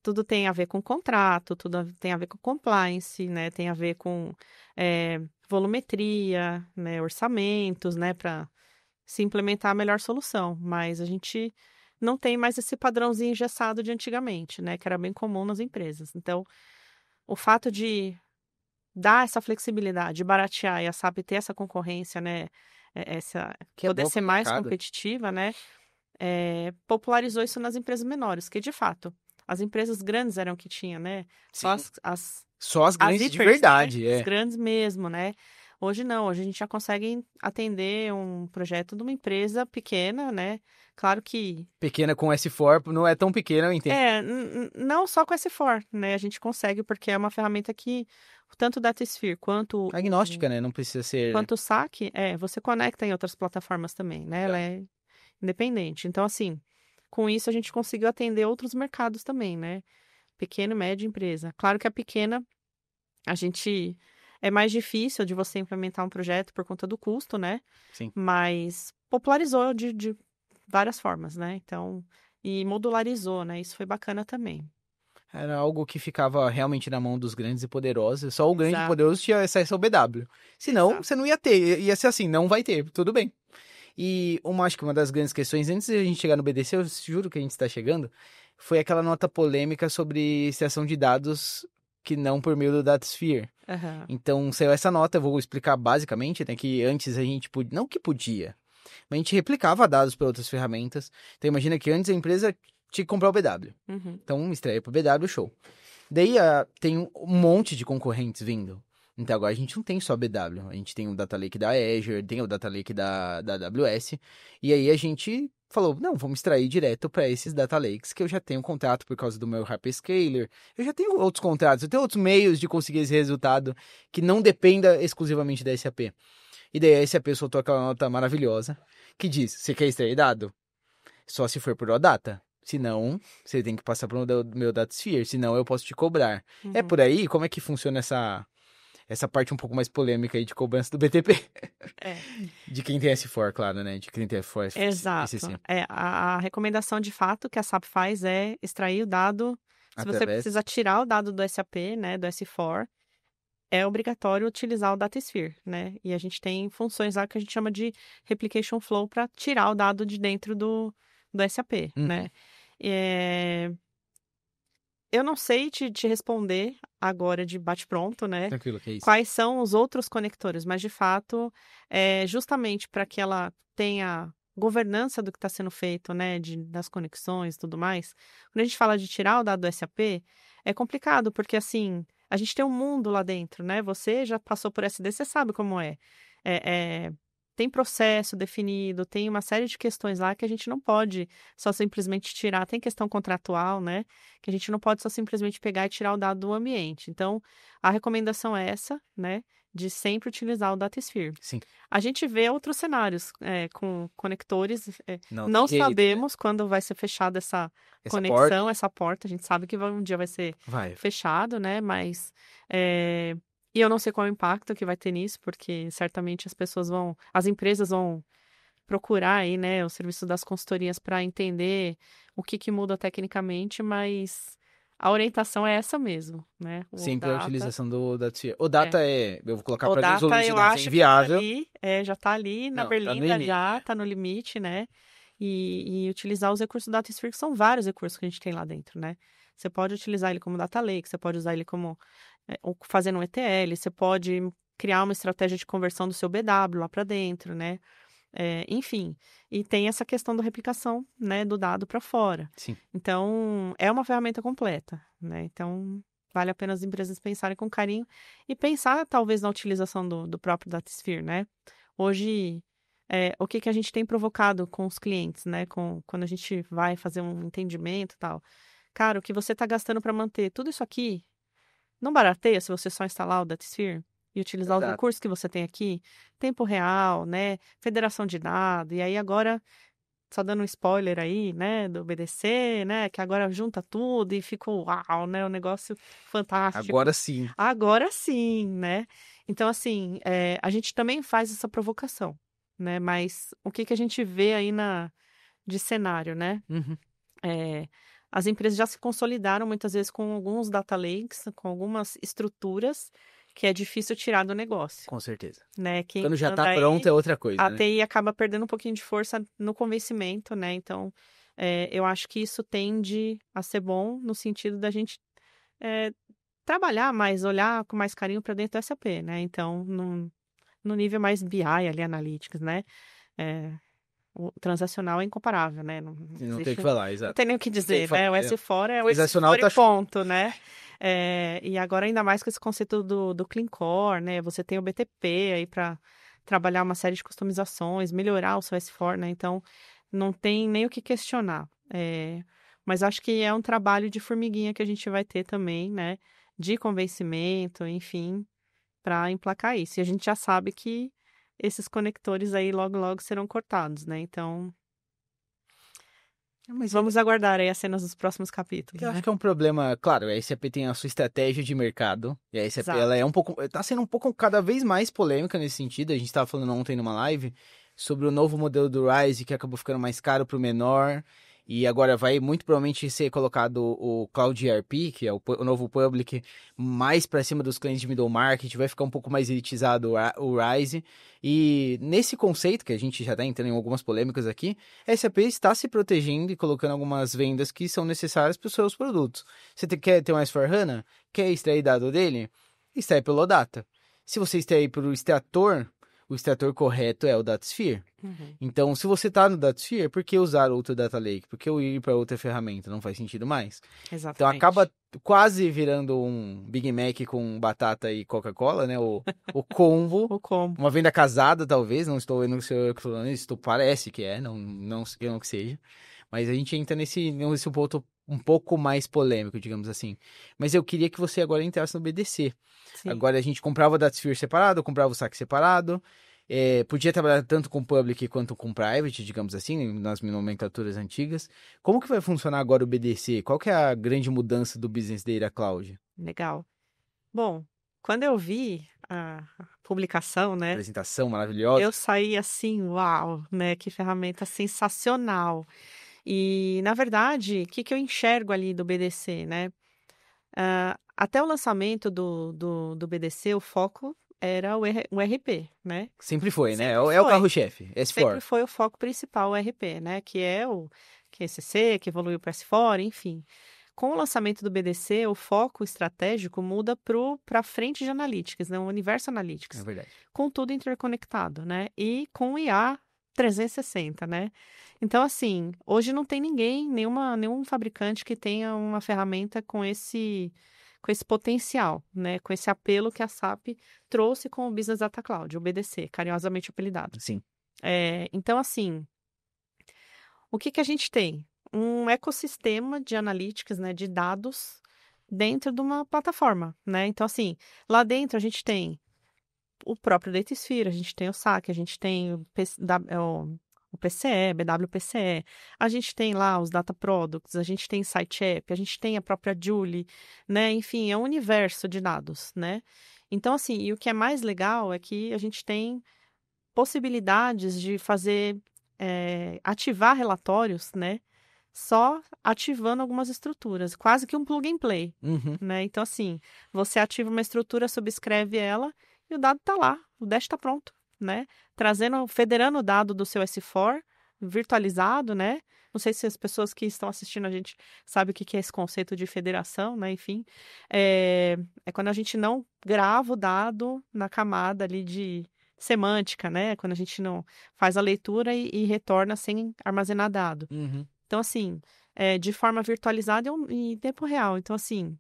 Tudo tem a ver com contrato, tudo tem a ver com compliance, né? Tem a ver com volumetria, né? Orçamentos, né? Para se implementar a melhor solução. Mas a gente não tem mais esse padrãozinho engessado de antigamente, né? Que era bem comum nas empresas. Então, o fato de dar essa flexibilidade, baratear e a SAP ter essa concorrência, né? Que é Poder bom ser pro mais mercado. competitiva, né? Popularizou isso nas empresas menores, que de fato, as empresas grandes eram que tinha, né? Só Sim. as Só as grandes de hippers, né? verdade, As grandes mesmo, né? Hoje não, hoje a gente já consegue atender um projeto de uma empresa pequena, né? Claro que Pequena com S4, não é tão pequena, eu entendo. não só com S4, né? A gente consegue, porque é uma ferramenta que tanto o Datasphere Agnóstica, né? Não precisa ser... quanto o SAC, você conecta em outras plataformas também, né? Ela é independente. Então, assim, com isso a gente conseguiu atender outros mercados também, né? Pequena e média empresa. Claro que a pequena, a gente é mais difícil de você implementar um projeto por conta do custo, né? Sim. Mas popularizou de várias formas, né? Então, e modularizou, né? Isso foi bacana também. Era algo que ficava realmente na mão dos grandes e poderosos. Só o grande e Exato. poderoso tinha acesso ao BW. Senão, Exato. você não ia ter. Ia ser assim, não vai ter. Tudo bem. E acho que uma das grandes questões, antes de a gente chegar no BDC, eu juro que a gente está chegando, foi aquela nota polêmica sobre extração de dados que não por meio do Datasphere. Aham. Então, saiu essa nota, eu vou explicar basicamente, né, que antes a gente podia, não que podia, mas a gente replicava dados para outras ferramentas. Então, imagina que antes a empresa tinha que comprar o BW. Uhum. Então, estreia pro BW, show. Daí tem um monte de concorrentes vindo. Então agora a gente não tem só BW, a gente tem o Data Lake da Azure, tem o Data Lake da AWS, e aí a gente falou, não, vamos extrair direto para esses Data Lakes, que eu já tenho contrato por causa do meu Hyperscaler, eu já tenho outros contratos, eu tenho outros meios de conseguir esse resultado que não dependa exclusivamente da SAP. E daí a SAP soltou aquela nota maravilhosa, que diz, você quer extrair dado? Só se for por OData. Senão, você tem que passar para o meu Datasphere, senão eu posso te cobrar. É Uhum. por aí? Como é que funciona essa parte um pouco mais polêmica aí de cobrança do BTP? É. De quem tem S4, claro, né? De quem tem S4, Exato. SCC. A recomendação de fato que a SAP faz é extrair o dado. Se você Através... precisa tirar o dado do SAP, né, do S4, é obrigatório utilizar o Datasphere, né? E a gente tem funções lá que a gente chama de Replication Flow para tirar o dado de dentro do SAP, né? Eu não sei te responder agora de bate-pronto, né? Tranquilo, que é isso. Quais são os outros conectores, mas de fato, justamente para que ela tenha governança do que está sendo feito, né, das conexões e tudo mais, quando a gente fala de tirar o dado do SAP, é complicado, porque assim, a gente tem um mundo lá dentro, né? Você já passou por SD, você sabe como é. É, é, tem processo definido, tem uma série de questões lá que a gente não pode só simplesmente tirar. Tem questão contratual, né? Que a gente não pode só simplesmente pegar e tirar o dado do ambiente. Então, a recomendação é essa, né? De sempre utilizar o DataSphere. Sim. A gente vê outros cenários com conectores. Não Não tem jeito, sabemos quando vai ser fechada essa conexão, essa porta. A gente sabe que um dia vai ser fechado, né? Mas e eu não sei qual é o impacto que vai ter nisso, porque certamente as empresas vão procurar aí, né, o serviço das consultorias para entender o que muda tecnicamente, mas a orientação é essa mesmo, né? Sempre a utilização do DataSphere. O Data eu vou colocar para Data, resolução eu de dados acho inviável. que já tá ali na berlinda, já tá no limite, né? E utilizar os recursos do DataSphere, que são vários recursos que a gente tem lá dentro, né? Você pode utilizar ele como Data Lake, você pode usar ele como fazendo um ETL, você pode criar uma estratégia de conversão do seu BW lá para dentro, né? Enfim, e tem essa questão da replicação, né, do dado para fora. Sim. Então, é uma ferramenta completa, né? Então, vale a pena as empresas pensarem com carinho e pensar, talvez, na utilização do próprio DataSphere, né? Hoje, o que a gente tem provocado com os clientes, né? Quando a gente vai fazer um entendimento e tal. Cara, o que você está gastando para manter tudo isso aqui, não barateia se você só instalar o DataSphere e utilizar os recursos que você tem aqui, tempo real, né? Federação de dados, e aí agora, só dando um spoiler aí, né, do BDC, né, que agora junta tudo e fica uau, né, um negócio fantástico. Agora sim, né? Então, assim, a gente também faz essa provocação, né? Mas o que a gente vê aí de cenário, né? Uhum. As empresas já se consolidaram muitas vezes com alguns data lakes, com algumas estruturas que é difícil tirar do negócio. Com certeza. Né? Quando já está pronto é outra coisa. A TI acaba perdendo um pouquinho de força no convencimento, né? Então, eu acho que isso tende a ser bom no sentido da gente trabalhar mais, olhar com mais carinho para dentro do SAP, né? Então, no nível mais BI ali, Analytics, né? O transacional é incomparável, né? Não tem o que falar, exato. Não tem nem o que dizer, né? O S4 é o transacional S4 ponto, né? E agora ainda mais com esse conceito do Clean Core, né? Você tem o BTP aí para trabalhar uma série de customizações, melhorar o seu S4, né? Então, não tem nem o que questionar. Mas acho que é um trabalho de formiguinha que a gente vai ter também, né? De convencimento, enfim, para emplacar isso. E a gente já sabe que esses conectores aí logo, logo serão cortados, né? Então, vamos aguardar aí as cenas dos próximos capítulos. Eu acho que é um problema, claro, a SAP tem a sua estratégia de mercado, e a SAP, ela tá sendo um pouco cada vez mais polêmica nesse sentido. A gente estava falando ontem numa live sobre o novo modelo do Rise, que acabou ficando mais caro para o menor, e agora vai muito provavelmente ser colocado o Cloud ERP, que é o novo Public, mais para cima dos clientes de middle market, vai ficar um pouco mais elitizado o Rise. E nesse conceito, que a gente já está entrando em algumas polêmicas aqui, a SAP está se protegendo e colocando algumas vendas que são necessárias para os seus produtos. Você quer ter um S4HANA? Quer extrair dado dele? Extrai pelo OData. Se você extrair pelo extrator, o extrator correto é o DataSphere. Uhum. Então, se você está no DataSphere, por que usar outro Data Lake? Por que eu ir para outra ferramenta? Não faz sentido mais. Exatamente. Então, acaba quase virando um Big Mac com batata e Coca-Cola, né? O combo. O combo. Uma venda casada, talvez. Não estou vendo eu falando isso. Parece que é, não que seja. Mas a gente entra nesse ponto um pouco mais polêmico, digamos assim. Mas eu queria que você agora entrasse no BDC. Sim. Agora a gente comprava o DataSphere separado, comprava o SAC separado. Podia trabalhar tanto com public quanto com private, digamos assim, nas nomenclaturas antigas. Como que vai funcionar agora o BDC? Qual que é a grande mudança do Business Data Cloud? Legal. Bom, quando eu vi a publicação, né? Apresentação maravilhosa. Eu saí assim, uau, né? Que ferramenta sensacional. E, na verdade, o que eu enxergo ali do BDC, né? Até o lançamento do BDC, o foco era o ERP, né? Sempre foi, né? É o carro-chefe, S4. Sempre foi o foco principal, o ERP, né? Que é o QCC, que evoluiu para S4, enfim. Com o lançamento do BDC, o foco estratégico muda para a frente de Analytics, né? O universo Analytics. É verdade. Com tudo interconectado, né? E com o IA 360, né? Então, assim, hoje não tem nenhum fabricante que tenha uma ferramenta com esse potencial, né? Com esse apelo que a SAP trouxe com o Business Data Cloud, o BDC, carinhosamente apelidado. Sim. Então, assim, o que a gente tem? Um ecossistema de analytics, né, de dados dentro de uma plataforma, né? Então, assim, lá dentro a gente tem o próprio DataSphere, a gente tem o SAC, a gente tem o PCE, BWPCE, a gente tem lá os Data Products, a gente tem Site App, a gente tem a própria Joule, né? Enfim, é um universo de dados, né? Então, assim, e o que é mais legal é que a gente tem possibilidades de fazer, ativar relatórios, né? Só ativando algumas estruturas, quase que um plug and play, Uhum. né? Então, assim, você ativa uma estrutura, subscreve ela e o dado está lá, o dash está pronto, né? Federando o dado do seu S4, virtualizado, né? Não sei se as pessoas que estão assistindo a gente sabem o que é esse conceito de federação, né? Enfim, é quando a gente não grava o dado na camada ali de semântica, né? Quando a gente não faz a leitura e retorna sem armazenar dado. Uhum. Então, assim, de forma virtualizada e em tempo real. Então, assim,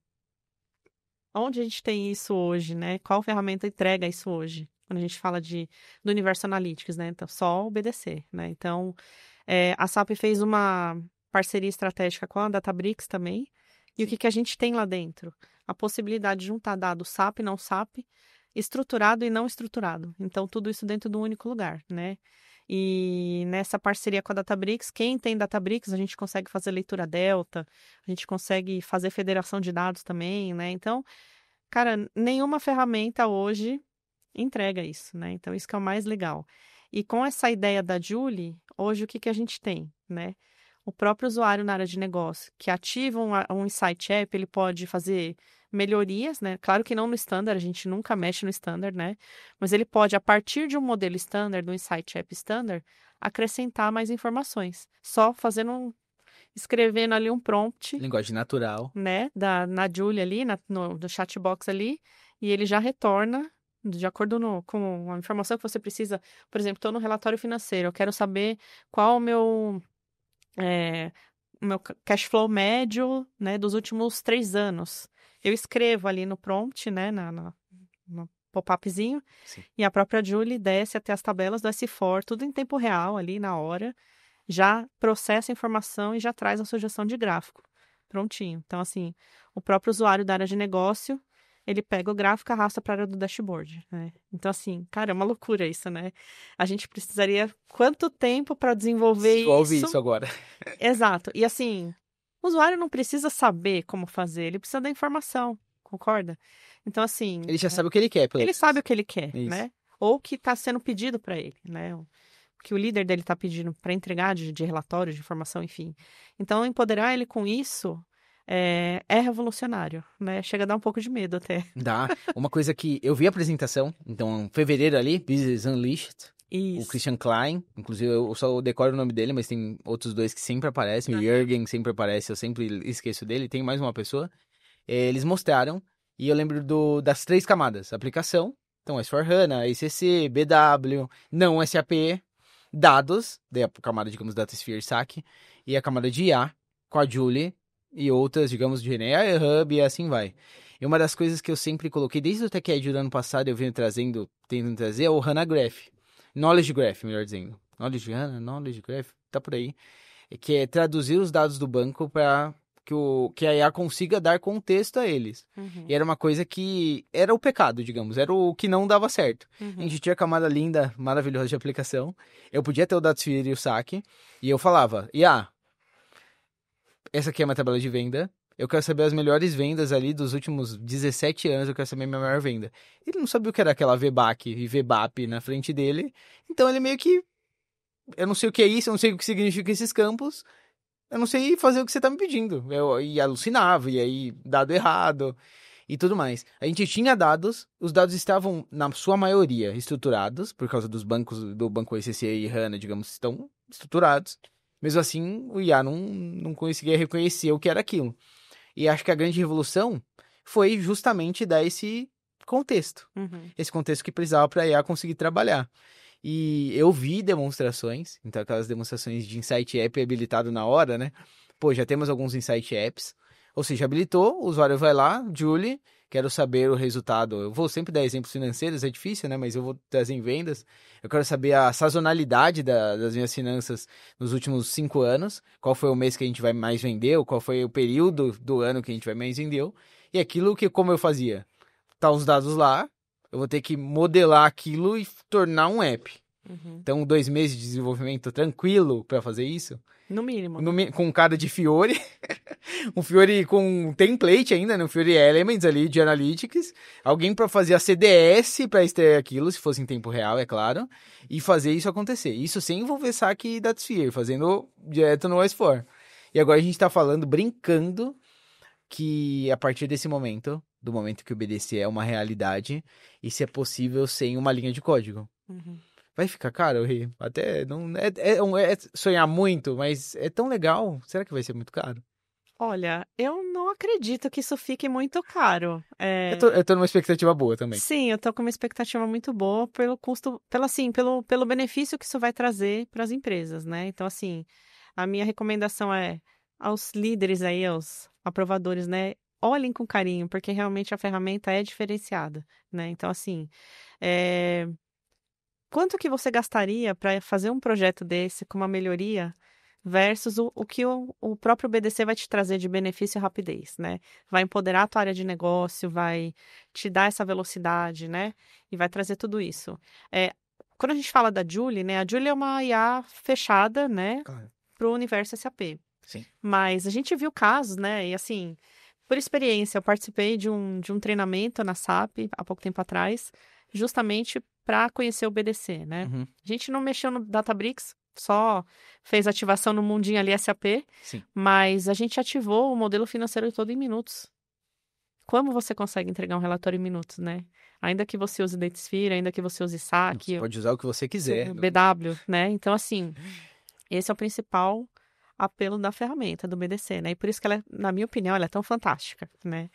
onde a gente tem isso hoje, né? Qual ferramenta entrega isso hoje? Quando a gente fala do universo analytics, né? Então, só o BDC, né? Então, a SAP fez uma parceria estratégica com a Databricks também. E o que a gente tem lá dentro? A possibilidade de juntar dados SAP, não SAP, estruturado e não estruturado. Então, tudo isso dentro de um único lugar, né? E nessa parceria com a Databricks, quem tem Databricks, a gente consegue fazer leitura delta, a gente consegue fazer federação de dados também, né? Então, cara, nenhuma ferramenta hoje entrega isso, né? Então, isso que é o mais legal. E com essa ideia da Joule, hoje o que a gente tem, né? O próprio usuário na área de negócio que ativa um Insight App, ele pode fazer melhorias, né? Claro que não no standard, a gente nunca mexe no standard, né? Mas ele pode, a partir de um modelo standard, do Insight App standard, acrescentar mais informações. Só escrevendo ali um prompt, Linguagem natural. né? Na Joule ali, no chatbox ali, e ele já retorna de acordo com a informação que você precisa. Por exemplo, estou no relatório financeiro, eu quero saber qual o meu cash flow médio, né, dos últimos 3 anos. Eu escrevo ali no prompt, né, no pop-upzinho, Sim. e a própria Joule desce até as tabelas do S4, tudo em tempo real, ali na hora, já processa a informação e já traz a sugestão de gráfico. Prontinho. Então, assim, o próprio usuário da área de negócio, ele pega o gráfico e arrasta para a área do dashboard, né? Então, assim, cara, é uma loucura isso, né? A gente precisaria quanto tempo para desenvolver Só ouvi isso? isso agora. Exato. E assim, o usuário não precisa saber como fazer, ele precisa da informação, concorda? Então, assim, Ele já sabe o que ele quer, pelo ele menos. sabe o que ele quer, Isso. né? Ou o que está sendo pedido para ele, né? O que o líder dele está pedindo para entregar de relatório, de informação, enfim. Então, empoderar ele com isso é revolucionário, né? Chega a dar um pouco de medo até. Dá. Uma coisa que eu vi a apresentação, então, em fevereiro ali, Business Unleashed, o Isso. Christian Klein, inclusive eu só decoro o nome dele, mas tem outros dois que sempre aparecem, o Jürgen sempre aparece, eu sempre esqueço dele, tem mais uma pessoa. Eles mostraram, e eu lembro das 3 camadas, aplicação, então S4HANA, ECC, BW, não SAP, dados, daí a camada, digamos, DataSphere SAC, e a camada de IA, com a Joule, e outras, digamos, de AI Hub, e assim vai. E uma das coisas que eu sempre coloquei, desde o TechEd do ano passado, eu venho tentando trazer, é o HANA Graph. Knowledge Graph, melhor dizendo. Knowledge HANA, Knowledge Graph, tá por aí. Que é traduzir os dados do banco para que a IA consiga dar contexto a eles. Uhum. E era uma coisa que era o pecado, digamos, era o que não dava certo. Uhum. A gente tinha a camada linda, maravilhosa de aplicação. Eu podia ter o DataSphere e o SAC, e eu falava, IA, essa aqui é uma tabela de venda, eu quero saber as melhores vendas ali dos últimos 17 anos, eu quero saber a minha maior venda. Ele não sabia o que era aquela VBAC e VBAP na frente dele, então ele meio que, eu não sei o que é isso, eu não sei o que significam esses campos, eu não sei fazer o que você tá me pedindo. E alucinava, e aí dado errado e tudo mais. A gente tinha dados, os dados estavam, na sua maioria, estruturados, por causa dos bancos, do banco ECC e HANA, digamos, estão estruturados. Mesmo assim, o IA não conseguia reconhecer o que era aquilo. E acho que a grande revolução foi justamente dar esse contexto. Uhum. Esse contexto que precisava para a IA conseguir trabalhar. E eu vi demonstrações, então aquelas demonstrações de Insight App habilitado na hora, né? Pô, já temos alguns Insight Apps. Ou seja, habilitou, o usuário vai lá, Julie, quero saber o resultado. Eu vou sempre dar exemplos financeiros, é difícil, né? Mas eu vou trazer em vendas. Eu quero saber a sazonalidade das minhas finanças nos últimos 5 anos. Qual foi o mês que a gente vai mais vender, ou qual foi o período do ano que a gente vai mais vender. E aquilo que, como eu fazia? Tá os dados lá, eu vou ter que modelar aquilo e tornar um app. Uhum. Então, 2 meses de desenvolvimento tranquilo para fazer isso. No mínimo. Com cara de Fiori. Um Fiori com template ainda, né? Um Fiori Elements ali de Analytics. Alguém para fazer a CDS para extrair aquilo, se fosse em tempo real, é claro. E fazer isso acontecer. Isso sem envolver SAC e DataSphere, fazendo direto no S4. E agora a gente tá falando, brincando, que a partir desse momento, do momento que o BDC é uma realidade, isso é possível sem uma linha de código. Uhum. Vai ficar caro, Rê? Até não é sonhar muito, mas é tão legal. Será que vai ser muito caro? Olha, eu não acredito que isso fique muito caro. Eu tô numa expectativa boa também. Sim, eu tô com uma expectativa muito boa pelo custo, pelo benefício que isso vai trazer para as empresas, né? Então, assim, a minha recomendação é aos líderes aí, aos aprovadores, né? Olhem com carinho, porque realmente a ferramenta é diferenciada, né? Então, assim, quanto que você gastaria para fazer um projeto desse com uma melhoria versus o que o próprio BDC vai te trazer de benefício e rapidez, né? Vai empoderar a tua área de negócio, vai te dar essa velocidade, né? E vai trazer tudo isso. Quando a gente fala da Julie, né? A Julie é uma IA fechada, né? Claro. Para o universo SAP. Sim. Mas a gente viu casos, né? E assim, por experiência, eu participei de um treinamento na SAP há pouco tempo atrás, justamente para conhecer o BDC, né? Uhum. A gente não mexeu no Databricks, só fez ativação no mundinho ali SAP, Sim. mas a gente ativou o modelo financeiro todo em minutos. Como você consegue entregar um relatório em minutos, né? Ainda que você use DataSphere, ainda que você use SAC, Você pode usar o que você quiser. BW, né? Então, assim, esse é o principal apelo da ferramenta, do BDC, né? E por isso que ela, na minha opinião, ela é tão fantástica, né?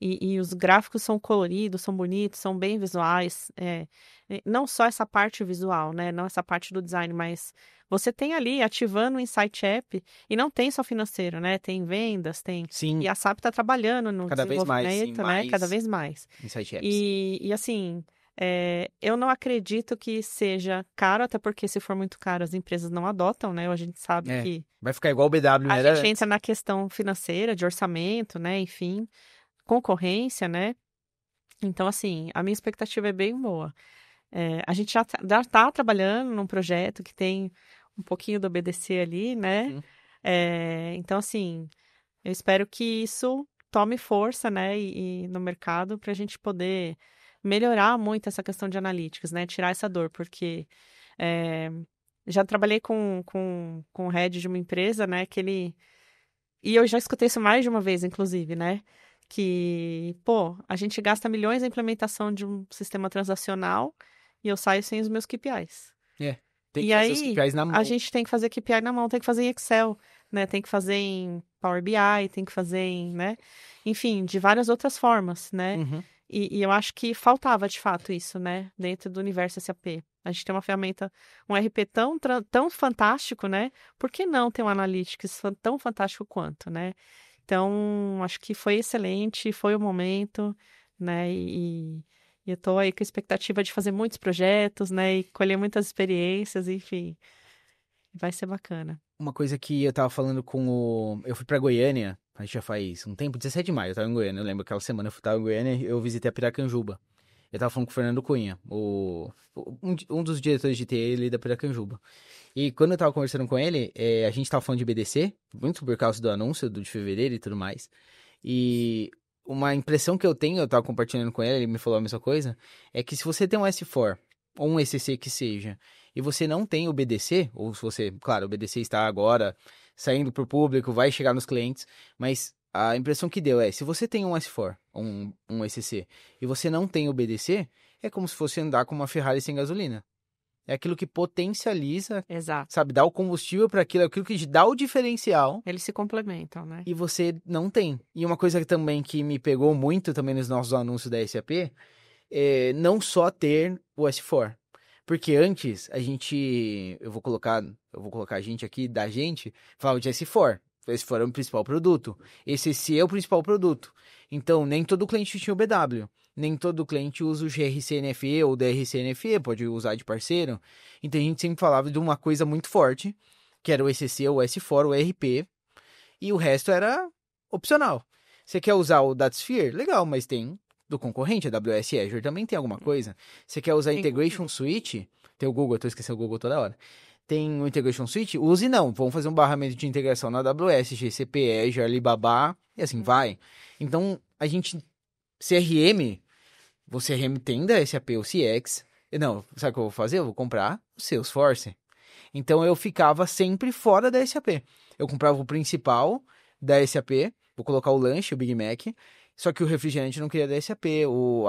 E os gráficos são coloridos, são bonitos, são bem visuais. Não só essa parte visual, né? Não essa parte do design, mas você tem ali ativando o Insight App e não tem só financeiro, né? Tem vendas, tem... Sim. E a SAP está trabalhando no Cada vez mais, desenvolvimento, sim, né? mais Cada vez mais. Insight Apps. E assim, eu não acredito que seja caro, até porque se for muito caro as empresas não adotam, né? A gente sabe que vai ficar igual o BW, a era gente entra na questão financeira, de orçamento, né? Enfim, concorrência, né? Então, assim, a minha expectativa é bem boa. A gente já está trabalhando num projeto que tem um pouquinho do BDC ali, né? Então, assim, eu espero que isso tome força, né? E no mercado para a gente poder melhorar muito essa questão de analytics, né? Tirar essa dor, porque já trabalhei com o head de uma empresa, né? E eu já escutei isso mais de uma vez, inclusive, né? Que, pô, a gente gasta milhões na implementação de um sistema transacional e eu saio sem os meus KPIs. Tem que E fazer os aí, KPIs na mão. a gente tem que fazer KPI na mão, tem que fazer em Excel, né? Tem que fazer em Power BI, tem que fazer em, né? Enfim, de várias outras formas, né? Uhum. E eu acho que faltava, de fato, isso, né? Dentro do universo SAP. A gente tem uma ferramenta, um RP tão fantástico, né? Por que não ter um Analytics tão fantástico quanto, né? Então, acho que foi excelente, foi o momento, né? E eu tô aí com a expectativa de fazer muitos projetos, né? E colher muitas experiências, enfim. Vai ser bacana. Uma coisa que eu tava falando com o... Eu fui pra Goiânia, a gente já faz um tempo, 17 de maio, eu tava em Goiânia. Eu lembro que aquela semana eu tava em Goiânia e eu visitei a Piracanjuba. Eu tava falando com o Fernando Cunha, um dos diretores de TI ali da Piracanjuba. E quando eu tava conversando com ele, a gente tava falando de BDC, muito por causa do anúncio de fevereiro e tudo mais. E uma impressão que eu tenho, eu tava compartilhando com ele me falou a mesma coisa, é que se você tem um S4, ou um ECC que seja, e você não tem o BDC, ou se você, claro, o BDC está agora saindo para o público, vai chegar nos clientes, mas a impressão que deu se você tem um S4, um ECC, e você não tem o BDC, é como se fosse andar com uma Ferrari sem gasolina. É aquilo que potencializa, Exato. sabe, dá o combustível para aquilo que te dá o diferencial. Eles se complementam, né? E você não tem. E uma coisa que também que me pegou muito também nos nossos anúncios da SAP, não só ter o S4, Porque antes, eu vou colocar a gente aqui, da gente, falava de S4. Esse for é o principal produto. Esse EC é o principal produto. Então, nem todo cliente tinha o BW. Nem todo cliente usa o gRCNFE ou DRCNFE, pode usar de parceiro. Então, a gente sempre falava de uma coisa muito forte, que era o ECC, o S4, o ERP, e o resto era opcional. Você quer usar o DataSphere? Legal, mas tem do concorrente, a AWS Azure também tem alguma coisa. Você quer usar Integration Suite? Tem o Google, eu tô esquecendo o Google toda hora. Tem o Integration Suite? Use não. Vamos fazer um barramento de integração na AWS, GCP, Azure, Alibaba, e assim vai. Então, a gente... CRM, o CRM tem da SAP, o CX. Não, sabe o que eu vou fazer? Eu vou comprar o Salesforce. Então, eu ficava sempre fora da SAP. Eu comprava o principal da SAP, vou colocar o lanche, o Big Mac, só que o refrigerante não queria da SAP,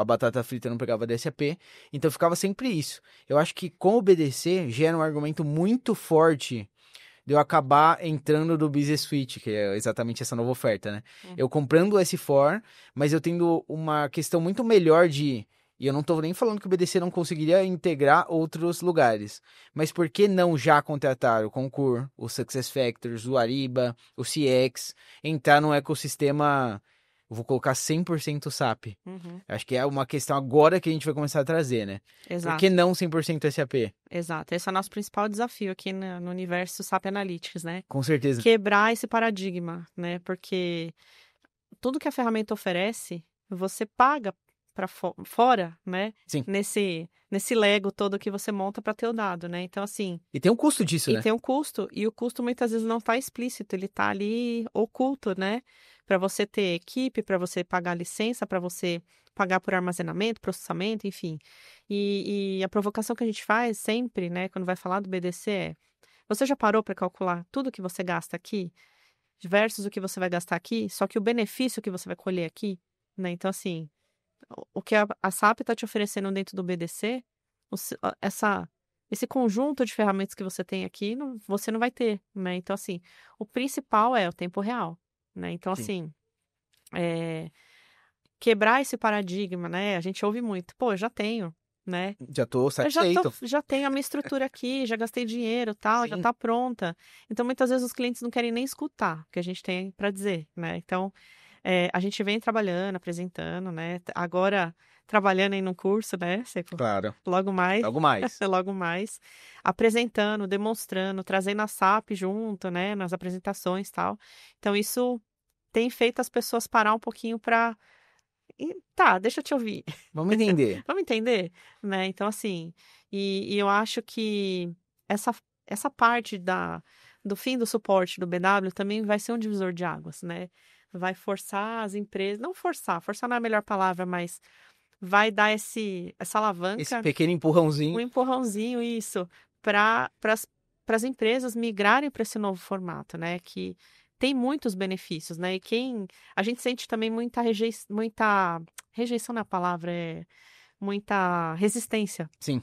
a batata frita não pegava da SAP, então ficava sempre isso. Eu acho que com o BDC gera um argumento muito forte de eu acabar entrando do Business Suite, que é exatamente essa nova oferta, né? Eu comprando o S4, mas eu tendo uma questão muito melhor de... E eu não tô nem falando que o BDC não conseguiria integrar outros lugares. Mas por que não já contratar o Concur, o SuccessFactors, o Ariba, o CX, entrar num ecossistema... Eu vou colocar 100% SAP. Acho que é uma questão agora que a gente vai começar a trazer, né? Exato. Por que não 100% SAP? Exato. Esse é o nosso principal desafio aqui no universo SAP Analytics, né? Com certeza. Quebrar esse paradigma, né? Porque tudo que a ferramenta oferece, você paga para fora, né? Sim. Nesse Lego todo que você monta para ter o dado, né? Então, assim... E tem um custo disso, né? E tem um custo. E o custo muitas vezes não está explícito, ele está ali oculto, né? Para você ter equipe, para você pagar licença, para você pagar por armazenamento, processamento, enfim. E a provocação que a gente faz sempre, né, quando vai falar do BDC é: você já parou para calcular tudo que você gasta aqui versus o que você vai gastar aqui, só que o benefício que você vai colher aqui, né? Então, assim, o que a SAP está te oferecendo dentro do BDC, esse conjunto de ferramentas que você tem aqui, você não vai ter, né? Então, assim, o principal é o tempo real, né? Então, Sim. assim, quebrar esse paradigma, né? A gente ouve muito, pô, eu já tenho, né? Já tô Eu satisfeito. já tenho a minha estrutura aqui, já gastei dinheiro, tal, já Sim. tá pronta. Então, muitas vezes os clientes não querem nem escutar o que a gente tem para dizer, né? Então, a gente vem trabalhando, apresentando, né? Agora, trabalhando aí num curso, né, Seco? Claro. Logo mais. Logo mais. Logo mais. Apresentando, demonstrando, trazendo a SAP junto, né? Nas apresentações e tal. Então, isso tem feito as pessoas parar um pouquinho para... Tá, deixa eu te ouvir. Vamos entender. Vamos entender, né? Então, assim, e eu acho que essa parte do fim do suporte do BW também vai ser um divisor de águas, né? Vai forçar as empresas, não forçar não é a melhor palavra, mas vai dar essa alavanca, Esse pequeno empurrãozinho. um empurrãozinho, isso, para as empresas migrarem para esse novo formato, né? Que tem muitos benefícios, né? E a gente sente também muita rejeição na palavra, muita resistência, Sim.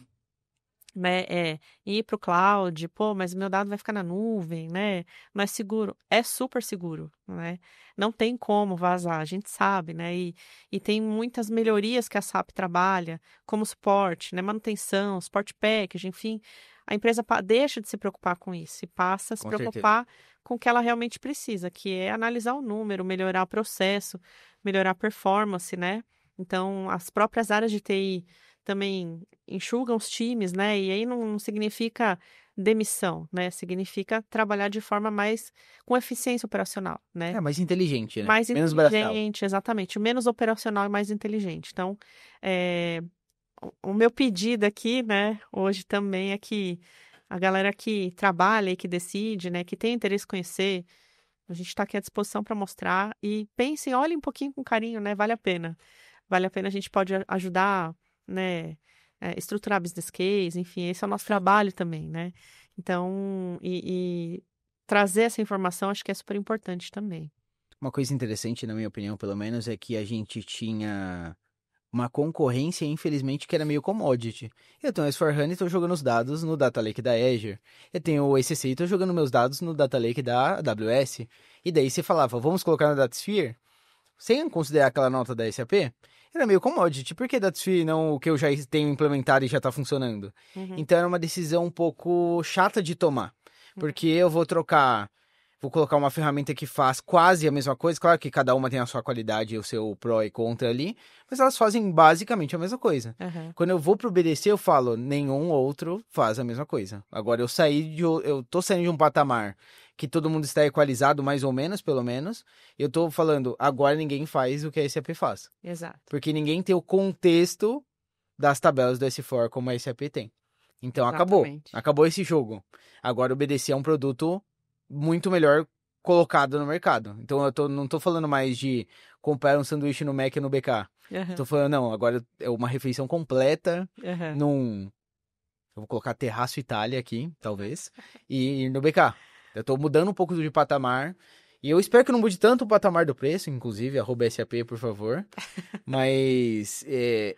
né? Ir para o cloud, pô, mas meu dado vai ficar na nuvem, né? Não é seguro. É super seguro, né? Não tem como vazar, a gente sabe, né? E tem muitas melhorias que a SAP trabalha, como suporte, né? Manutenção, suporte package, enfim. A empresa deixa de se preocupar com isso e passa a se preocupar com o que ela realmente precisa, que é analisar o número, melhorar o processo, melhorar a performance, né? Então, as próprias áreas de TI também enxugam os times, né? E aí não significa demissão, né? Significa trabalhar de forma com eficiência operacional, né? Mais inteligente, né? Mais Menos braçal. inteligente, exatamente. Menos operacional e mais inteligente. Então, o meu pedido aqui, né, hoje também é que a galera que trabalha e que decide, né, que tem interesse em conhecer, a gente está aqui à disposição para mostrar e pensem, olhem um pouquinho com carinho, né, vale a pena. Vale a pena, a gente pode ajudar, né, estruturar business case, enfim, esse é o nosso trabalho também, né. Então, e trazer essa informação acho que é super importante também. Uma coisa interessante, na minha opinião, pelo menos, é que a gente tinha uma concorrência, infelizmente, que era meio commodity. Eu tenho o S4HANA e estou jogando os dados no Data Lake da Azure. Eu tenho o ECC e estou jogando meus dados no Data Lake da AWS. E daí você falava, vamos colocar na DataSphere? sem considerar aquela nota da SAP, era meio commodity. Por que da TSUI não o que eu já tenho implementado e já tá funcionando? Então era uma decisão um pouco chata de tomar. Porque eu vou colocar uma ferramenta que faz quase a mesma coisa. Claro que cada uma tem a sua qualidade e o seu pró e contra ali, mas elas fazem basicamente a mesma coisa. Quando eu vou pro BDC, eu falo, nenhum outro faz a mesma coisa. Agora, eu tô saindo de um patamar que todo mundo está equalizado, mais ou menos, pelo menos. Eu tô falando, agora ninguém faz o que a SAP faz. Exato. Porque ninguém tem o contexto das tabelas do S4 como a SAP tem. Então, Exatamente. acabou esse jogo. Agora o BDC é um produto muito melhor colocado no mercado. Então não tô falando mais de comprar um sanduíche no Mac e no BK. Tô falando, não, agora é uma refeição completa eu vou colocar Terraço Itália aqui, talvez, e no BK. Eu tô mudando um pouco de patamar, e eu espero que não mude tanto o patamar do preço, inclusive, @SAP, por favor. Mas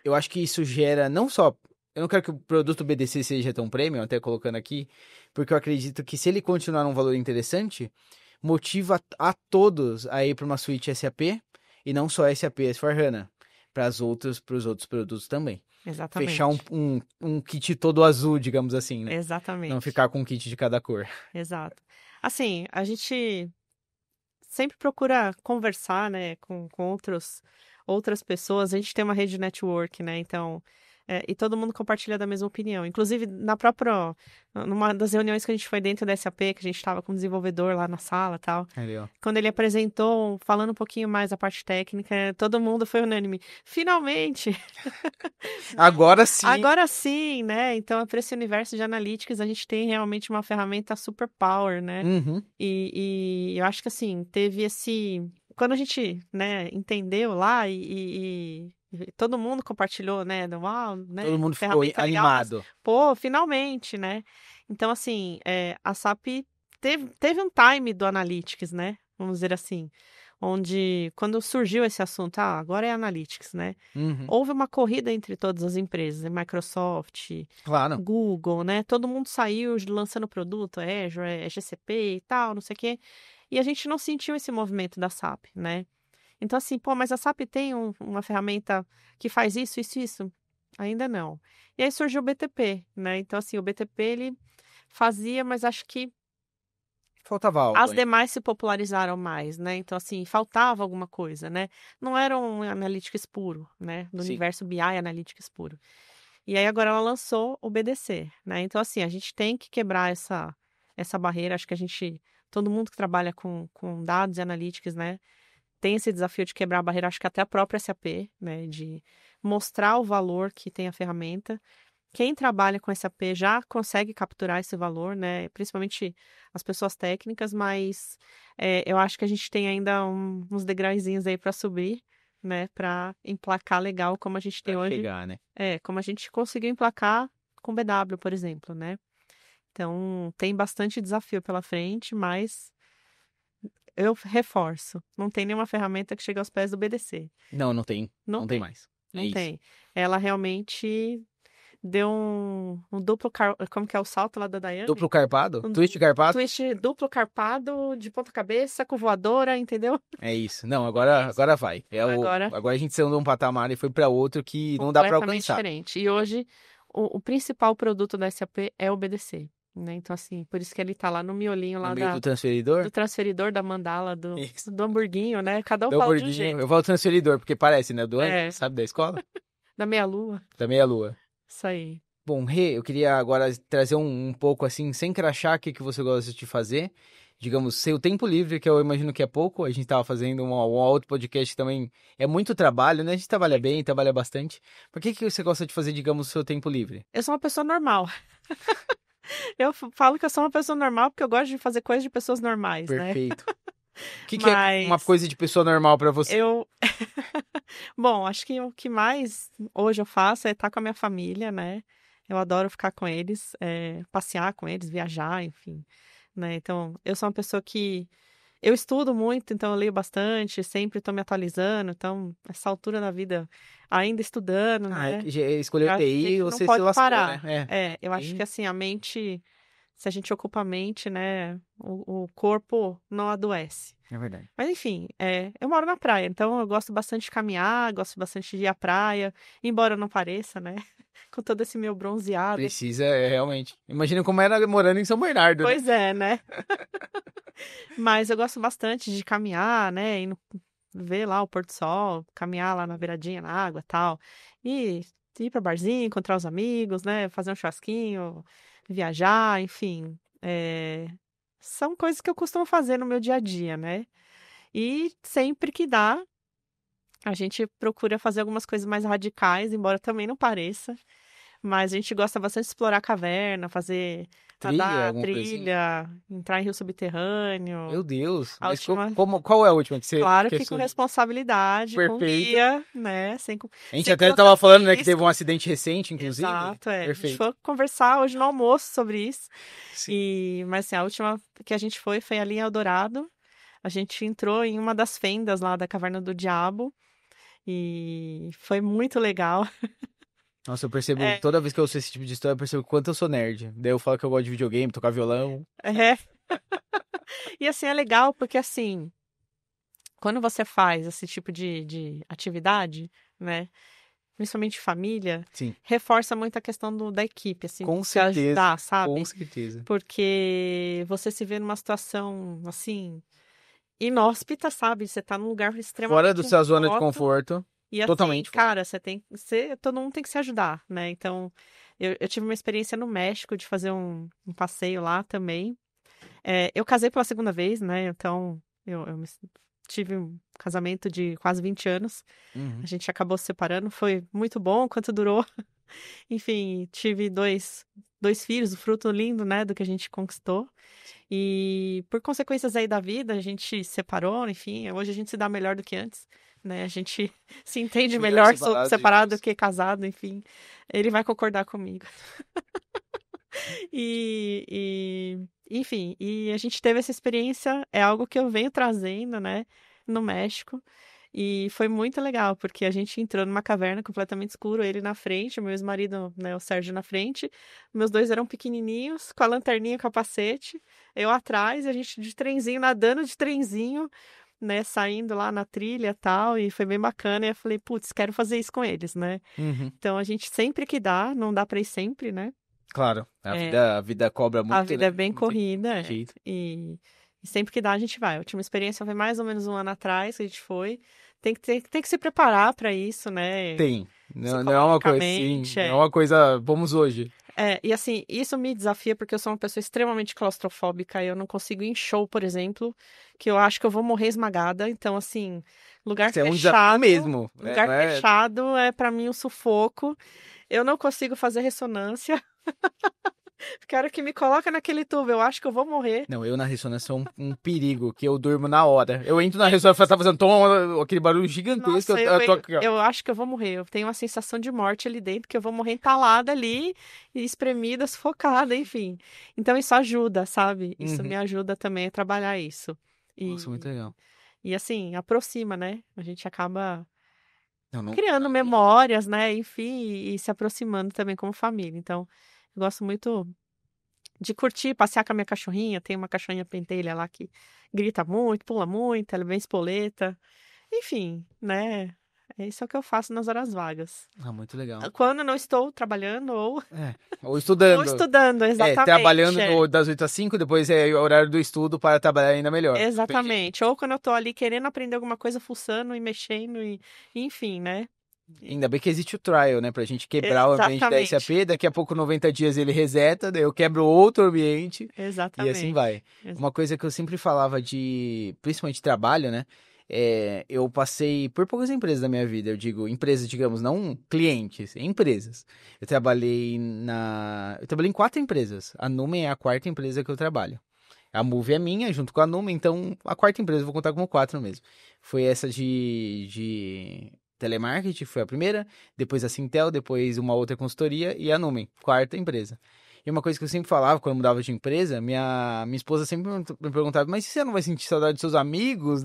eu acho que isso gera não só... Eu não quero que o produto BDC seja tão premium, até colocando aqui, porque eu acredito que se ele continuar num valor interessante, motiva a todos a ir para uma suíte SAP, e não só SAP S/4HANA, para os outros produtos também. Exatamente. Fechar um kit todo azul, digamos assim, né? Exatamente. Não ficar com um kit de cada cor. Exato. Assim, a gente sempre procura conversar, né, com outras pessoas. A gente tem uma rede de network, né? Então, e todo mundo compartilha da mesma opinião. Inclusive, numa das reuniões que a gente foi dentro da SAP, que a gente estava com o desenvolvedor lá na sala e tal, quando ele apresentou, falando um pouquinho mais a parte técnica, todo mundo foi unânime. Finalmente! Agora sim! Agora sim, né? Então, para esse universo de analytics, a gente tem realmente uma ferramenta super power, né? E eu acho que, assim, teve esse... Quando a gente, né, entendeu lá e todo mundo compartilhou, né, uau, né? Todo mundo ficou animado. Legal, mas, pô, finalmente, né? Então, assim, a SAP teve um time do Analytics, né? Vamos dizer assim, onde quando surgiu esse assunto, agora é Analytics, né? Houve uma corrida entre todas as empresas, Microsoft, claro, Google, né? Todo mundo saiu lançando produto, Azure, GCP e tal, não sei o quê. E a gente não sentiu esse movimento da SAP, né? Então, assim, pô, mas a SAP tem uma ferramenta que faz isso, isso, isso? Ainda não. E aí surgiu o BTP, né? Então, assim, o BTP, ele fazia, mas acho que faltava algo. As demais se popularizaram mais, né? Então, assim, faltava alguma coisa, né? Não era um Analytics puro, né? Do universo BI Analytics puro. E aí, agora ela lançou o BDC, né? Então, assim, a gente tem que quebrar essa barreira. Acho que todo mundo que trabalha com dados e analytics, né? Tem esse desafio de quebrar a barreira, acho que até a própria SAP, né? De mostrar o valor que tem a ferramenta. Quem trabalha com SAP já consegue capturar esse valor, né? Principalmente as pessoas técnicas, mas eu acho que a gente tem ainda uns degrauzinhos aí para subir, né? Para emplacar legal como a gente tem hoje. Chegar, né? Como a gente conseguiu emplacar com BW, por exemplo, né? Então, tem bastante desafio pela frente, mas eu reforço, não tem nenhuma ferramenta que chegue aos pés do BDC. Não tem. Não tem mais. Não tem. Ela realmente deu um duplo... Como que é o salto lá da Daiane? Duplo carpado? Twist carpado? Twist duplo carpado, de ponta cabeça, com voadora, entendeu? É isso. Não, agora vai. Agora a gente saiu de um patamar e foi para outro que não dá para alcançar. Diferente. E hoje, o principal produto da SAP é o BDC. Né? Então, assim, por isso que ele tá lá no miolinho lá do transferidor? Do transferidor, da mandala, do hamburguinho, né? Cada um do fala de um jeito. Eu falo transferidor, porque parece, né? Do sabe, da escola? Da meia-lua. Da meia-lua. Isso aí. Bom, Rê, eu queria agora trazer um pouco, assim, sem crachá, o que você gosta de fazer. Digamos, seu tempo livre, que eu imagino que é pouco. A gente tava fazendo um outro podcast que também é muito trabalho, né? A gente trabalha bem, trabalha bastante. Por que você gosta de fazer, digamos, o seu tempo livre? Eu sou uma pessoa normal. Eu falo que eu sou uma pessoa normal porque eu gosto de fazer coisas de pessoas normais, Perfeito. né? O que é uma coisa de pessoa normal pra você? Bom, acho que o que mais hoje eu faço é estar com a minha família, né? Eu adoro ficar com eles, passear com eles, viajar, enfim, né? Então, eu sou uma pessoa que... Eu estudo muito, então eu leio bastante, sempre estou me atualizando. Então, essa altura da vida, ainda estudando, né? Escolheu TI, você se lascou, parar. né? Eu acho que, assim, a mente se a gente ocupa a mente, né, o corpo não adoece. É verdade. Mas enfim, eu moro na praia, então eu gosto bastante de caminhar, gosto bastante de ir à praia, embora não pareça, né? Com todo esse meu bronzeado. Precisa, realmente. Imagina como era morando em São Bernardo, né? Pois é, né? Mas eu gosto bastante de caminhar, né? Ver lá o pôr do sol, caminhar lá na beiradinha, na água e tal. E ir pra barzinho, encontrar os amigos, né? Fazer um churrasquinho, viajar, enfim. São coisas que eu costumo fazer no meu dia a dia, né? E sempre que dá, a gente procura fazer algumas coisas mais radicais, embora também não pareça. Mas a gente gosta bastante de explorar a caverna, fazer Trilha, nadar, alguma coisa assim? trilha, entrar em rio subterrâneo. Meu Deus. A Mas última, qual é a última que você... claro que que com você- responsabilidade, com Perfeito. guia, né? A gente sem até colocar tava em falando, né, que teve risco. um acidente recente, inclusive. Exato, A gente Perfeito. foi conversar hoje no almoço sobre isso. Sim. Mas assim, a última que a gente foi ali em Eldorado. A gente entrou em uma das fendas lá da Caverna do Diabo. E foi muito legal. Nossa, eu percebo, É, toda vez que eu ouço esse tipo de história, eu percebo o quanto eu sou nerd. Daí eu falo que eu gosto de videogame, tocar violão. é. E assim, é legal porque assim, quando você faz esse tipo de atividade, né? Principalmente família, Sim, reforça muito a questão da equipe, assim, com de se certeza. ajudar, Com sabe? certeza. Porque você se vê numa situação, assim, inóspita, sabe? Você tá num lugar Fora da extremamente sua zona de remoto. conforto, E assim, totalmente fora. cara, todo mundo tem que se ajudar, né? Então, eu tive uma experiência no México de fazer um passeio lá também. Eu casei pela segunda vez, né? Então, tive um casamento de quase 20 anos. Uhum. A gente acabou se separando, foi muito bom, quanto durou. Enfim, tive dois filhos, o fruto lindo, né, do que a gente conquistou. E por consequências aí da vida, a gente se separou, enfim, hoje a gente se dá melhor do que antes, né? A gente se entende Melhor melhor separado, separado do justo. que casado, enfim. Ele vai concordar comigo. Enfim, e a gente teve essa experiência, é algo que eu venho trazendo, né, no México. E foi muito legal, porque a gente entrou numa caverna completamente escura, ele na frente, meu ex-marido, né, o Sérgio na frente. Meus dois eram pequenininhos, com a lanterninha e o capacete, eu atrás, e a gente de trenzinho, nadando de trenzinho, né, saindo lá na trilha e tal, e foi bem bacana. E eu falei, putz, quero fazer isso com eles, né? Uhum. Então a gente sempre que dá, não dá pra ir sempre, né? Claro, É, a vida cobra a muito, vida né? é bem Não tem corrida, jeito. e sempre que dá a gente vai. A última experiência foi mais ou menos 1 ano atrás que a gente foi. Tem que se preparar para isso, né? Tem. Não é uma coisa, sim. Psicologicamente, Não é uma coisa, vamos hoje. E assim, isso me desafia porque eu sou uma pessoa extremamente claustrofóbica. Eu não consigo ir em show, por exemplo, que eu acho que eu vou morrer esmagada. Então, assim, Isso é um desafio mesmo. lugar Não é... fechado é para mim um sufoco. Eu não consigo fazer ressonância. Porque a hora que me coloca naquele tubo, eu acho que eu vou morrer. Não, eu na ressonância sou um perigo, que eu durmo na hora. Eu entro na ressonância, tá fazendo tom, aquele barulho gigantesco, Nossa, eu tô aqui, ó. eu acho que eu vou morrer. Eu tenho uma sensação de morte ali dentro, que eu vou morrer entalada ali, e espremida, sufocada, enfim. Então isso ajuda, sabe? Isso Uhum. me ajuda também a trabalhar isso. Nossa, muito legal. E assim, aproxima, né? A gente acaba Não... criando memórias, né? Enfim, e se aproximando também como família. Então, eu gosto muito de curtir, passear com a minha cachorrinha. Tem uma cachorrinha pentelha lá que grita muito, pula muito, ela é bem espoleta. Enfim, né? Isso é o que eu faço nas horas vagas. Muito legal. Quando eu não estou trabalhando Ou ou estudando. estudando, exatamente. Trabalhando das 8 às 5, depois é o horário do estudo para trabalhar ainda melhor. Exatamente. Ou quando eu estou ali querendo aprender alguma coisa, fuçando e mexendo, enfim, né? Ainda bem que existe o trial, né? Pra gente quebrar o ambiente da Exatamente. SAP, daqui a pouco, 90 dias, ele reseta, daí eu quebro outro ambiente e Exatamente. assim vai. Uma coisa que eu sempre falava principalmente trabalho, né? Eu passei por poucas empresas da minha vida, eu digo empresas, digamos, não clientes, empresas. Eu trabalhei em 4 empresas. A Numen é a 4ª empresa que eu trabalho. A Move é minha, junto com a Numen, então a 4ª empresa, eu vou contar como 4 mesmo. Foi essa de telemarketing, foi a primeira, depois a Sintel, depois uma outra consultoria e a Numen, 4ª empresa. E uma coisa que eu sempre falava quando eu mudava de empresa, minha esposa sempre me perguntava, mas você não vai sentir saudade dos seus amigos?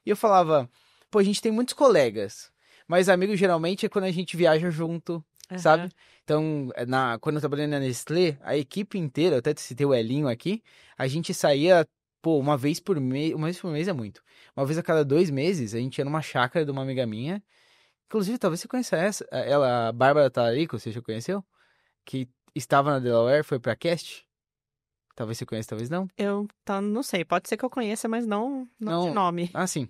E eu falava, pô, a gente tem muitos colegas, mas amigos geralmente é quando a gente viaja junto, sabe? Então, quando eu trabalhei na Nestlé, a equipe inteira, eu até citei o Elinho aqui, a gente saía, pô, uma vez por mês é muito. Uma vez a cada 2 meses, a gente ia numa chácara de uma amiga minha. Inclusive, talvez você conheça ela, a Bárbara Talarico, você já conheceu? Que estava na Delaware, foi pra Cast. Talvez você conheça, talvez não. Não sei, pode ser que eu conheça, mas não de Não, nome. sim.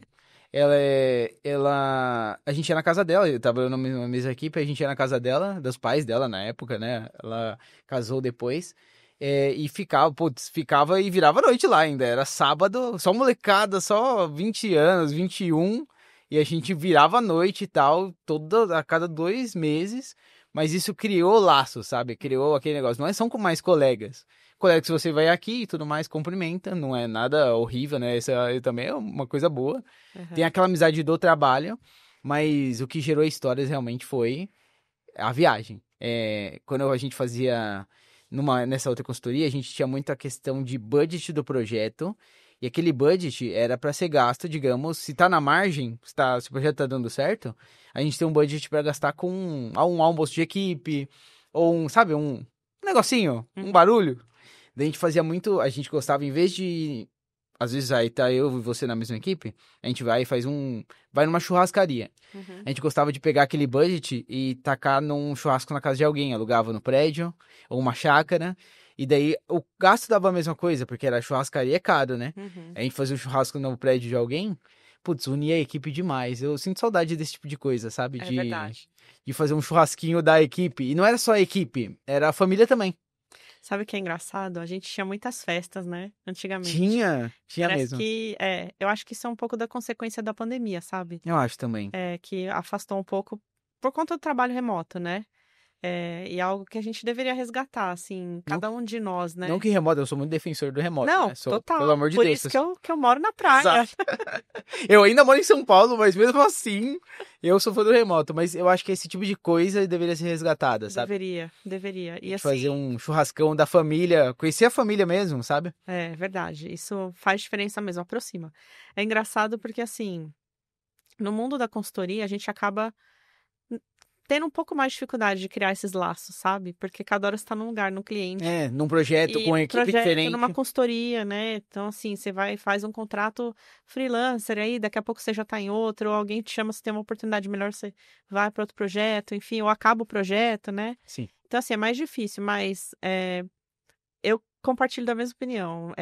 A gente ia na casa dela, eu tava na mesma equipe, a gente ia na casa dela, dos pais dela na época, né? Ela casou depois. E ficava e virava noite lá ainda. Era sábado, só molecada, só 20 anos, 21. E a gente virava a noite e tal, a cada 2 meses. Mas isso criou laço, sabe? Criou aquele negócio. Não são com mais colegas. Colegas que você vai aqui e tudo mais, cumprimenta. Não é nada horrível, né? Isso também é uma coisa boa. Tem aquela amizade do trabalho. Mas o que gerou histórias realmente foi a viagem. Quando a gente fazia nessa outra consultoria, a gente tinha muito a questão de budget do projeto. E aquele budget era para ser gasto, digamos, se tá na margem, se o projeto tá dando certo, a gente tem um budget para gastar com um almoço de equipe, ou sabe, um negocinho, um barulho. Daí a gente fazia muito, a gente gostava, em vez de, às vezes aí tá eu e você na mesma equipe, a gente vai e vai numa churrascaria. A gente gostava de pegar aquele budget e tacar num churrasco na casa de alguém, alugava no prédio, ou uma chácara, e daí o gasto dava a mesma coisa, porque era churrascaria é caro, né? A gente fazia um churrasco no prédio de alguém, putz, unia a equipe demais. Eu sinto saudade desse tipo de coisa, sabe? É verdade. De fazer um churrasquinho da equipe. E não era só a equipe, era a família também. Sabe o que é engraçado? A gente tinha muitas festas, né? Antigamente. Tinha Parece mesmo. eu acho que isso é um pouco da consequência da pandemia, sabe? Eu acho também. Que afastou um pouco por conta do trabalho remoto, né? E algo que a gente deveria resgatar, assim, cada um de nós, né? Não que remoto, eu sou muito defensor do remoto, Não, né? total. Pelo amor de Por Deus. isso que eu moro na praia. Exato. Eu ainda moro em São Paulo, mas mesmo assim, eu sou fã do remoto. Mas eu acho que esse tipo de coisa deveria ser resgatada, sabe? Deveria. E assim, fazer um churrascão da família, conhecer a família mesmo, sabe? É verdade, isso faz diferença mesmo, aproxima. É engraçado porque, assim, no mundo da consultoria, a gente acaba tendo um pouco mais de dificuldade de criar esses laços, sabe? Porque cada hora você está num lugar, num cliente. Num projeto com num equipe diferente. numa consultoria, né? Então, assim, você vai e faz um contrato freelancer aí, daqui a pouco você já está em outro, ou alguém te chama, se tem uma oportunidade melhor, você vai para outro projeto, enfim, ou acaba o projeto, né? Sim. Então, assim, é mais difícil, mas eu compartilho da mesma opinião.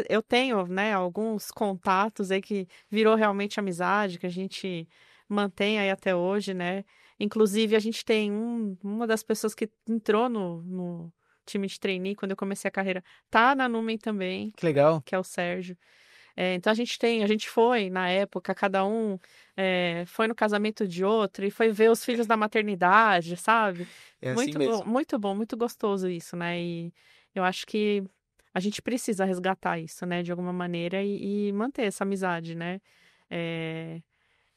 Eu tenho, né, alguns contatos aí que virou realmente amizade, que a gente mantém aí até hoje, né? Inclusive, a gente tem uma das pessoas que entrou no time de trainee quando eu comecei a carreira, tá na Numen também, Que legal. que é o Sérgio. Então a gente foi, na época, cada um foi no casamento de outro e foi ver os filhos da maternidade, sabe? É assim Muito mesmo. bom, muito bom, muito gostoso isso, né? E eu acho que a gente precisa resgatar isso, né, de alguma maneira e manter essa amizade, né?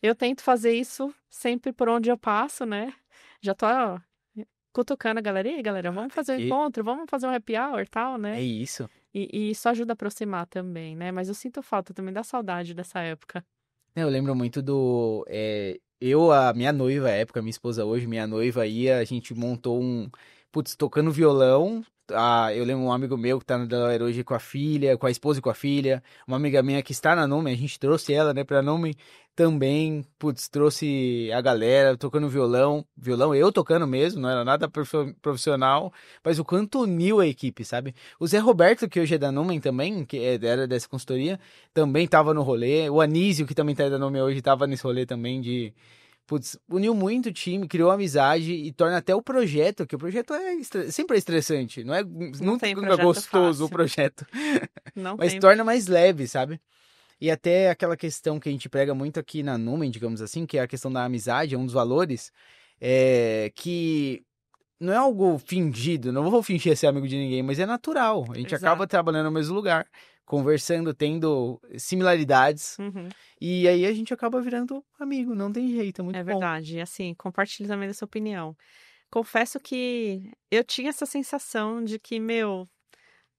Eu tento fazer isso sempre por onde eu passo, né? Já tô cutucando a galera, e aí, galera, vamos fazer um encontro, vamos fazer um happy hour e tal, né? É isso. E isso ajuda a aproximar também, né? Mas eu sinto falta também da saudade dessa época. Eu lembro muito a minha noiva, à época, minha esposa hoje, minha noiva a gente montou tocando violão. Eu lembro um amigo meu que tá na Delaware hoje com a filha, com a esposa e com a filha. Uma amiga minha que está na Numen, a gente trouxe ela, né, pra Numen também. Trouxe a galera tocando violão. Violão eu tocando mesmo, não era nada profissional. Mas o quanto uniu a equipe, sabe? O Zé Roberto, que hoje é da Numen também, que era dessa consultoria, também tava no rolê. O Anísio, que também tá da Numen hoje, tava nesse rolê também de... uniu muito o time, criou amizade e torna até o projeto, que o projeto sempre é estressante, nunca é gostoso o projeto, mas torna mais leve, sabe? E até aquela questão que a gente prega muito aqui na Numen, digamos assim, que é a questão da amizade, é um dos valores, que não é algo fingido, não vou fingir ser amigo de ninguém, mas é natural, a gente acaba trabalhando no mesmo lugar, conversando, tendo similaridades, e aí a gente acaba virando amigo, não tem jeito, é muito bom. É verdade, assim, compartilho também dessa opinião. Confesso que eu tinha essa sensação de que,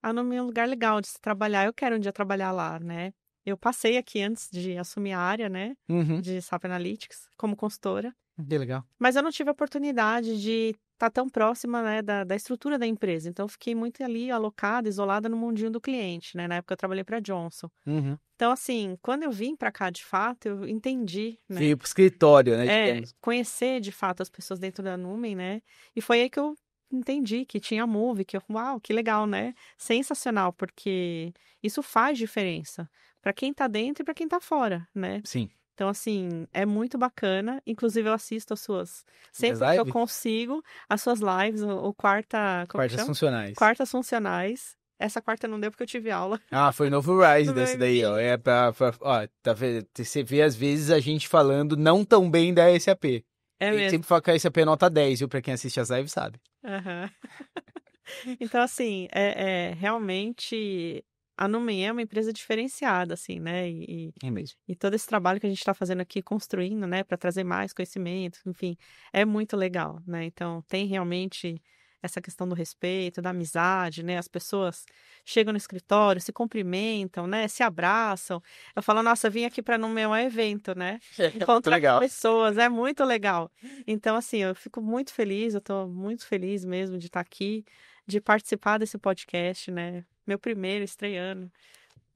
a Numen é um lugar legal de se trabalhar, eu quero um dia trabalhar lá, né? Eu passei aqui antes de assumir a área, né, Uhum. de SAP Analytics, como consultora. Que legal. Mas eu não tive a oportunidade de estar tão próxima, né, da estrutura da empresa. Então, eu fiquei muito ali alocada, isolada no mundinho do cliente, né? Na época eu trabalhei para Johnson. Uhum. Então, assim, quando eu vim para cá, de fato, eu entendi, né? Fui pro escritório, né, digamos. Conhecer, de fato, as pessoas dentro da Numen, né? E foi aí que eu entendi que tinha Move, que eu, uau, que legal, né? Sensacional, porque isso faz diferença para quem tá dentro e para quem tá fora, né? Sim. Então, assim, é muito bacana. Inclusive, eu assisto as suas. Sempre As que eu lives? consigo, as suas lives, o quarta. Como que Quartas chama? funcionais. Quartas funcionais. Essa quarta não deu porque eu tive aula. Ah, foi novo Rise No meu desse daí, ó. MBA. É ó, tá vendo? Você vê às vezes a gente falando não tão bem da SAP. É A gente mesmo. sempre fala que a SAP é nota 10, viu? Pra quem assiste as lives sabe. Aham. Então, assim, realmente a Numen é uma empresa diferenciada, assim, né? É mesmo. E todo esse trabalho que a gente está fazendo aqui, construindo, né, para trazer mais conhecimento, enfim, é muito legal, né? Então, tem realmente essa questão do respeito, da amizade, né? As pessoas chegam no escritório, se cumprimentam, né? Se abraçam. Eu falo, nossa, vim aqui para Numen é um evento, né? Encontrar legal. pessoas, é muito legal. Então, assim, eu fico muito feliz, eu estou muito feliz mesmo de estar aqui, de participar desse podcast, né? Meu primeiro, estreando.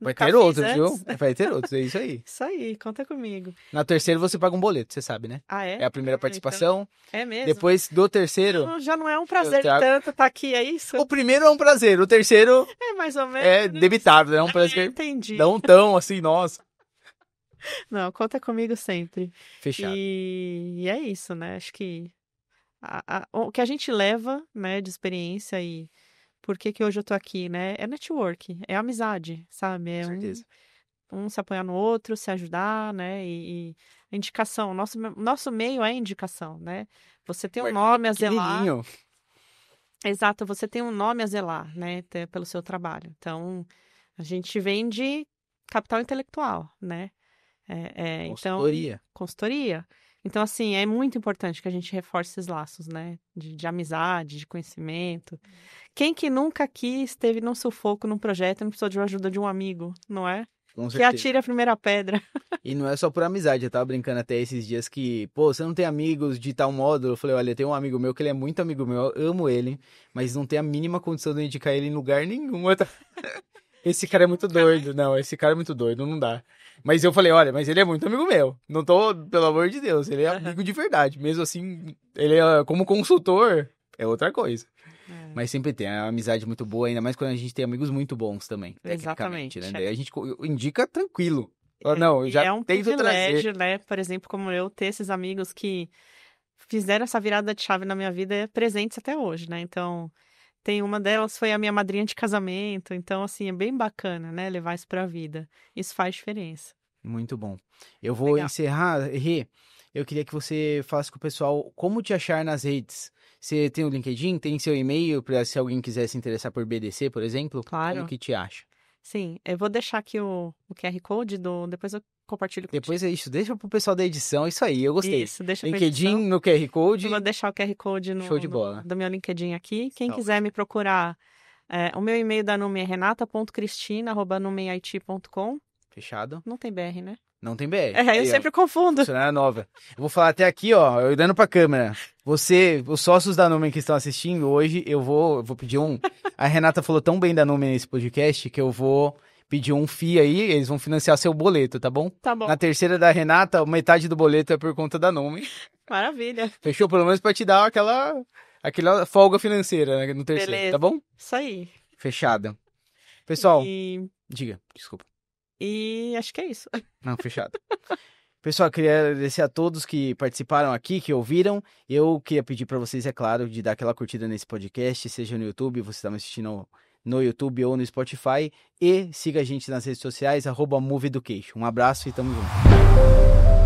Vai Nunca ter fiz outros, viu? antes. Vai ter outros, é isso aí. Isso aí, conta comigo. Na terceira você paga um boleto, você sabe, né? Ah, É é? a primeira participação. É mesmo? Depois do terceiro. Então, já não é um prazer trago- tanto estar aqui, é isso? O primeiro é um prazer, o terceiro É mais ou menos. é debitável, é um prazer. Entendi. Não tão assim, nossa. Não, conta comigo sempre. Fechado. E é isso, né? Acho que o que a gente leva, né, de experiência e por que que hoje eu tô aqui, né? É network, é amizade, sabe? Com certeza. Um se apoiar no outro, se ajudar, né? E a indicação, nosso meio é indicação, né? Você tem um nome a zelar. Pequenininho. Exato, você tem um nome a zelar, né? Pelo seu trabalho. Então, a gente vende capital intelectual, né? Então, Consultoria. consultoria. Então, assim, é muito importante que a gente reforce esses laços, né? De amizade, de conhecimento. Quem que nunca aqui esteve num sufoco, num projeto, e não precisou de ajuda de um amigo, não é? Com Que certeza. atire a primeira pedra. E não é só por amizade, eu tava brincando até esses dias que, pô, você não tem amigos de tal módulo? Eu falei, olha, tem um amigo meu que ele é muito amigo meu, eu amo ele, mas não tem a mínima condição de eu indicar ele em lugar nenhum. Esse cara é muito doido, não, esse cara é muito doido, não dá. Mas eu falei, olha, mas ele é muito amigo meu, não tô, pelo amor de Deus, ele é amigo de verdade, mesmo assim, ele é, como consultor, é outra coisa. Mas sempre tem, é uma amizade muito boa, ainda mais quando a gente tem amigos muito bons também, tecnicamente, né? Daí a gente indica tranquilo. Não, eu já é um tento privilégio, trazer. né? Por exemplo, como eu, ter esses amigos que fizeram essa virada de chave na minha vida presentes até hoje, né? Então, tem uma delas foi a minha madrinha de casamento. Então, assim, é bem bacana, né? Levar isso pra vida. Isso faz diferença. Muito bom. Eu vou Legal. encerrar, Rê. Eu queria que você falasse com o pessoal como te achar nas redes. Você tem o LinkedIn, tem seu e-mail para se alguém quiser se interessar por BDC, por exemplo? Claro. Como que te acha? Sim, eu vou deixar aqui o QR Code depois eu compartilho contigo. Depois é isso, deixa pro pessoal da edição, isso aí, eu gostei. Isso, deixa pra LinkedIn edição. no QR Code. Eu vou deixar o QR Code Show de bola. do meu LinkedIn aqui. Quem Tá quiser me procurar, o meu e-mail da Numen é renata.cristina@numenit.com. Fechado. Não tem BR, né? Não tem BR. Eu Aí, ó, sempre confundo. funcionária nova. Eu vou falar até aqui, ó, olhando pra câmera. Você, os sócios da Numen que estão assistindo hoje, eu vou pedir um... A Renata falou tão bem da Numen nesse podcast que eu vou pedir um FII aí, eles vão financiar seu boleto, tá bom? Tá bom. Na terceira da Renata, metade do boleto é por conta da Numen. Maravilha. Fechou? Pelo menos pra te dar aquela folga financeira, né, no terceiro, Beleza. tá bom? Isso aí. Fechada. Pessoal, E diga, desculpa. acho que é isso. Não, fechado. Pessoal, queria agradecer a todos que participaram aqui, que ouviram. Eu queria pedir para vocês, é claro, de dar aquela curtida nesse podcast, seja no YouTube, você está me assistindo no YouTube ou no Spotify. E siga a gente nas redes sociais, @MoveEducation. Um abraço e tamo junto.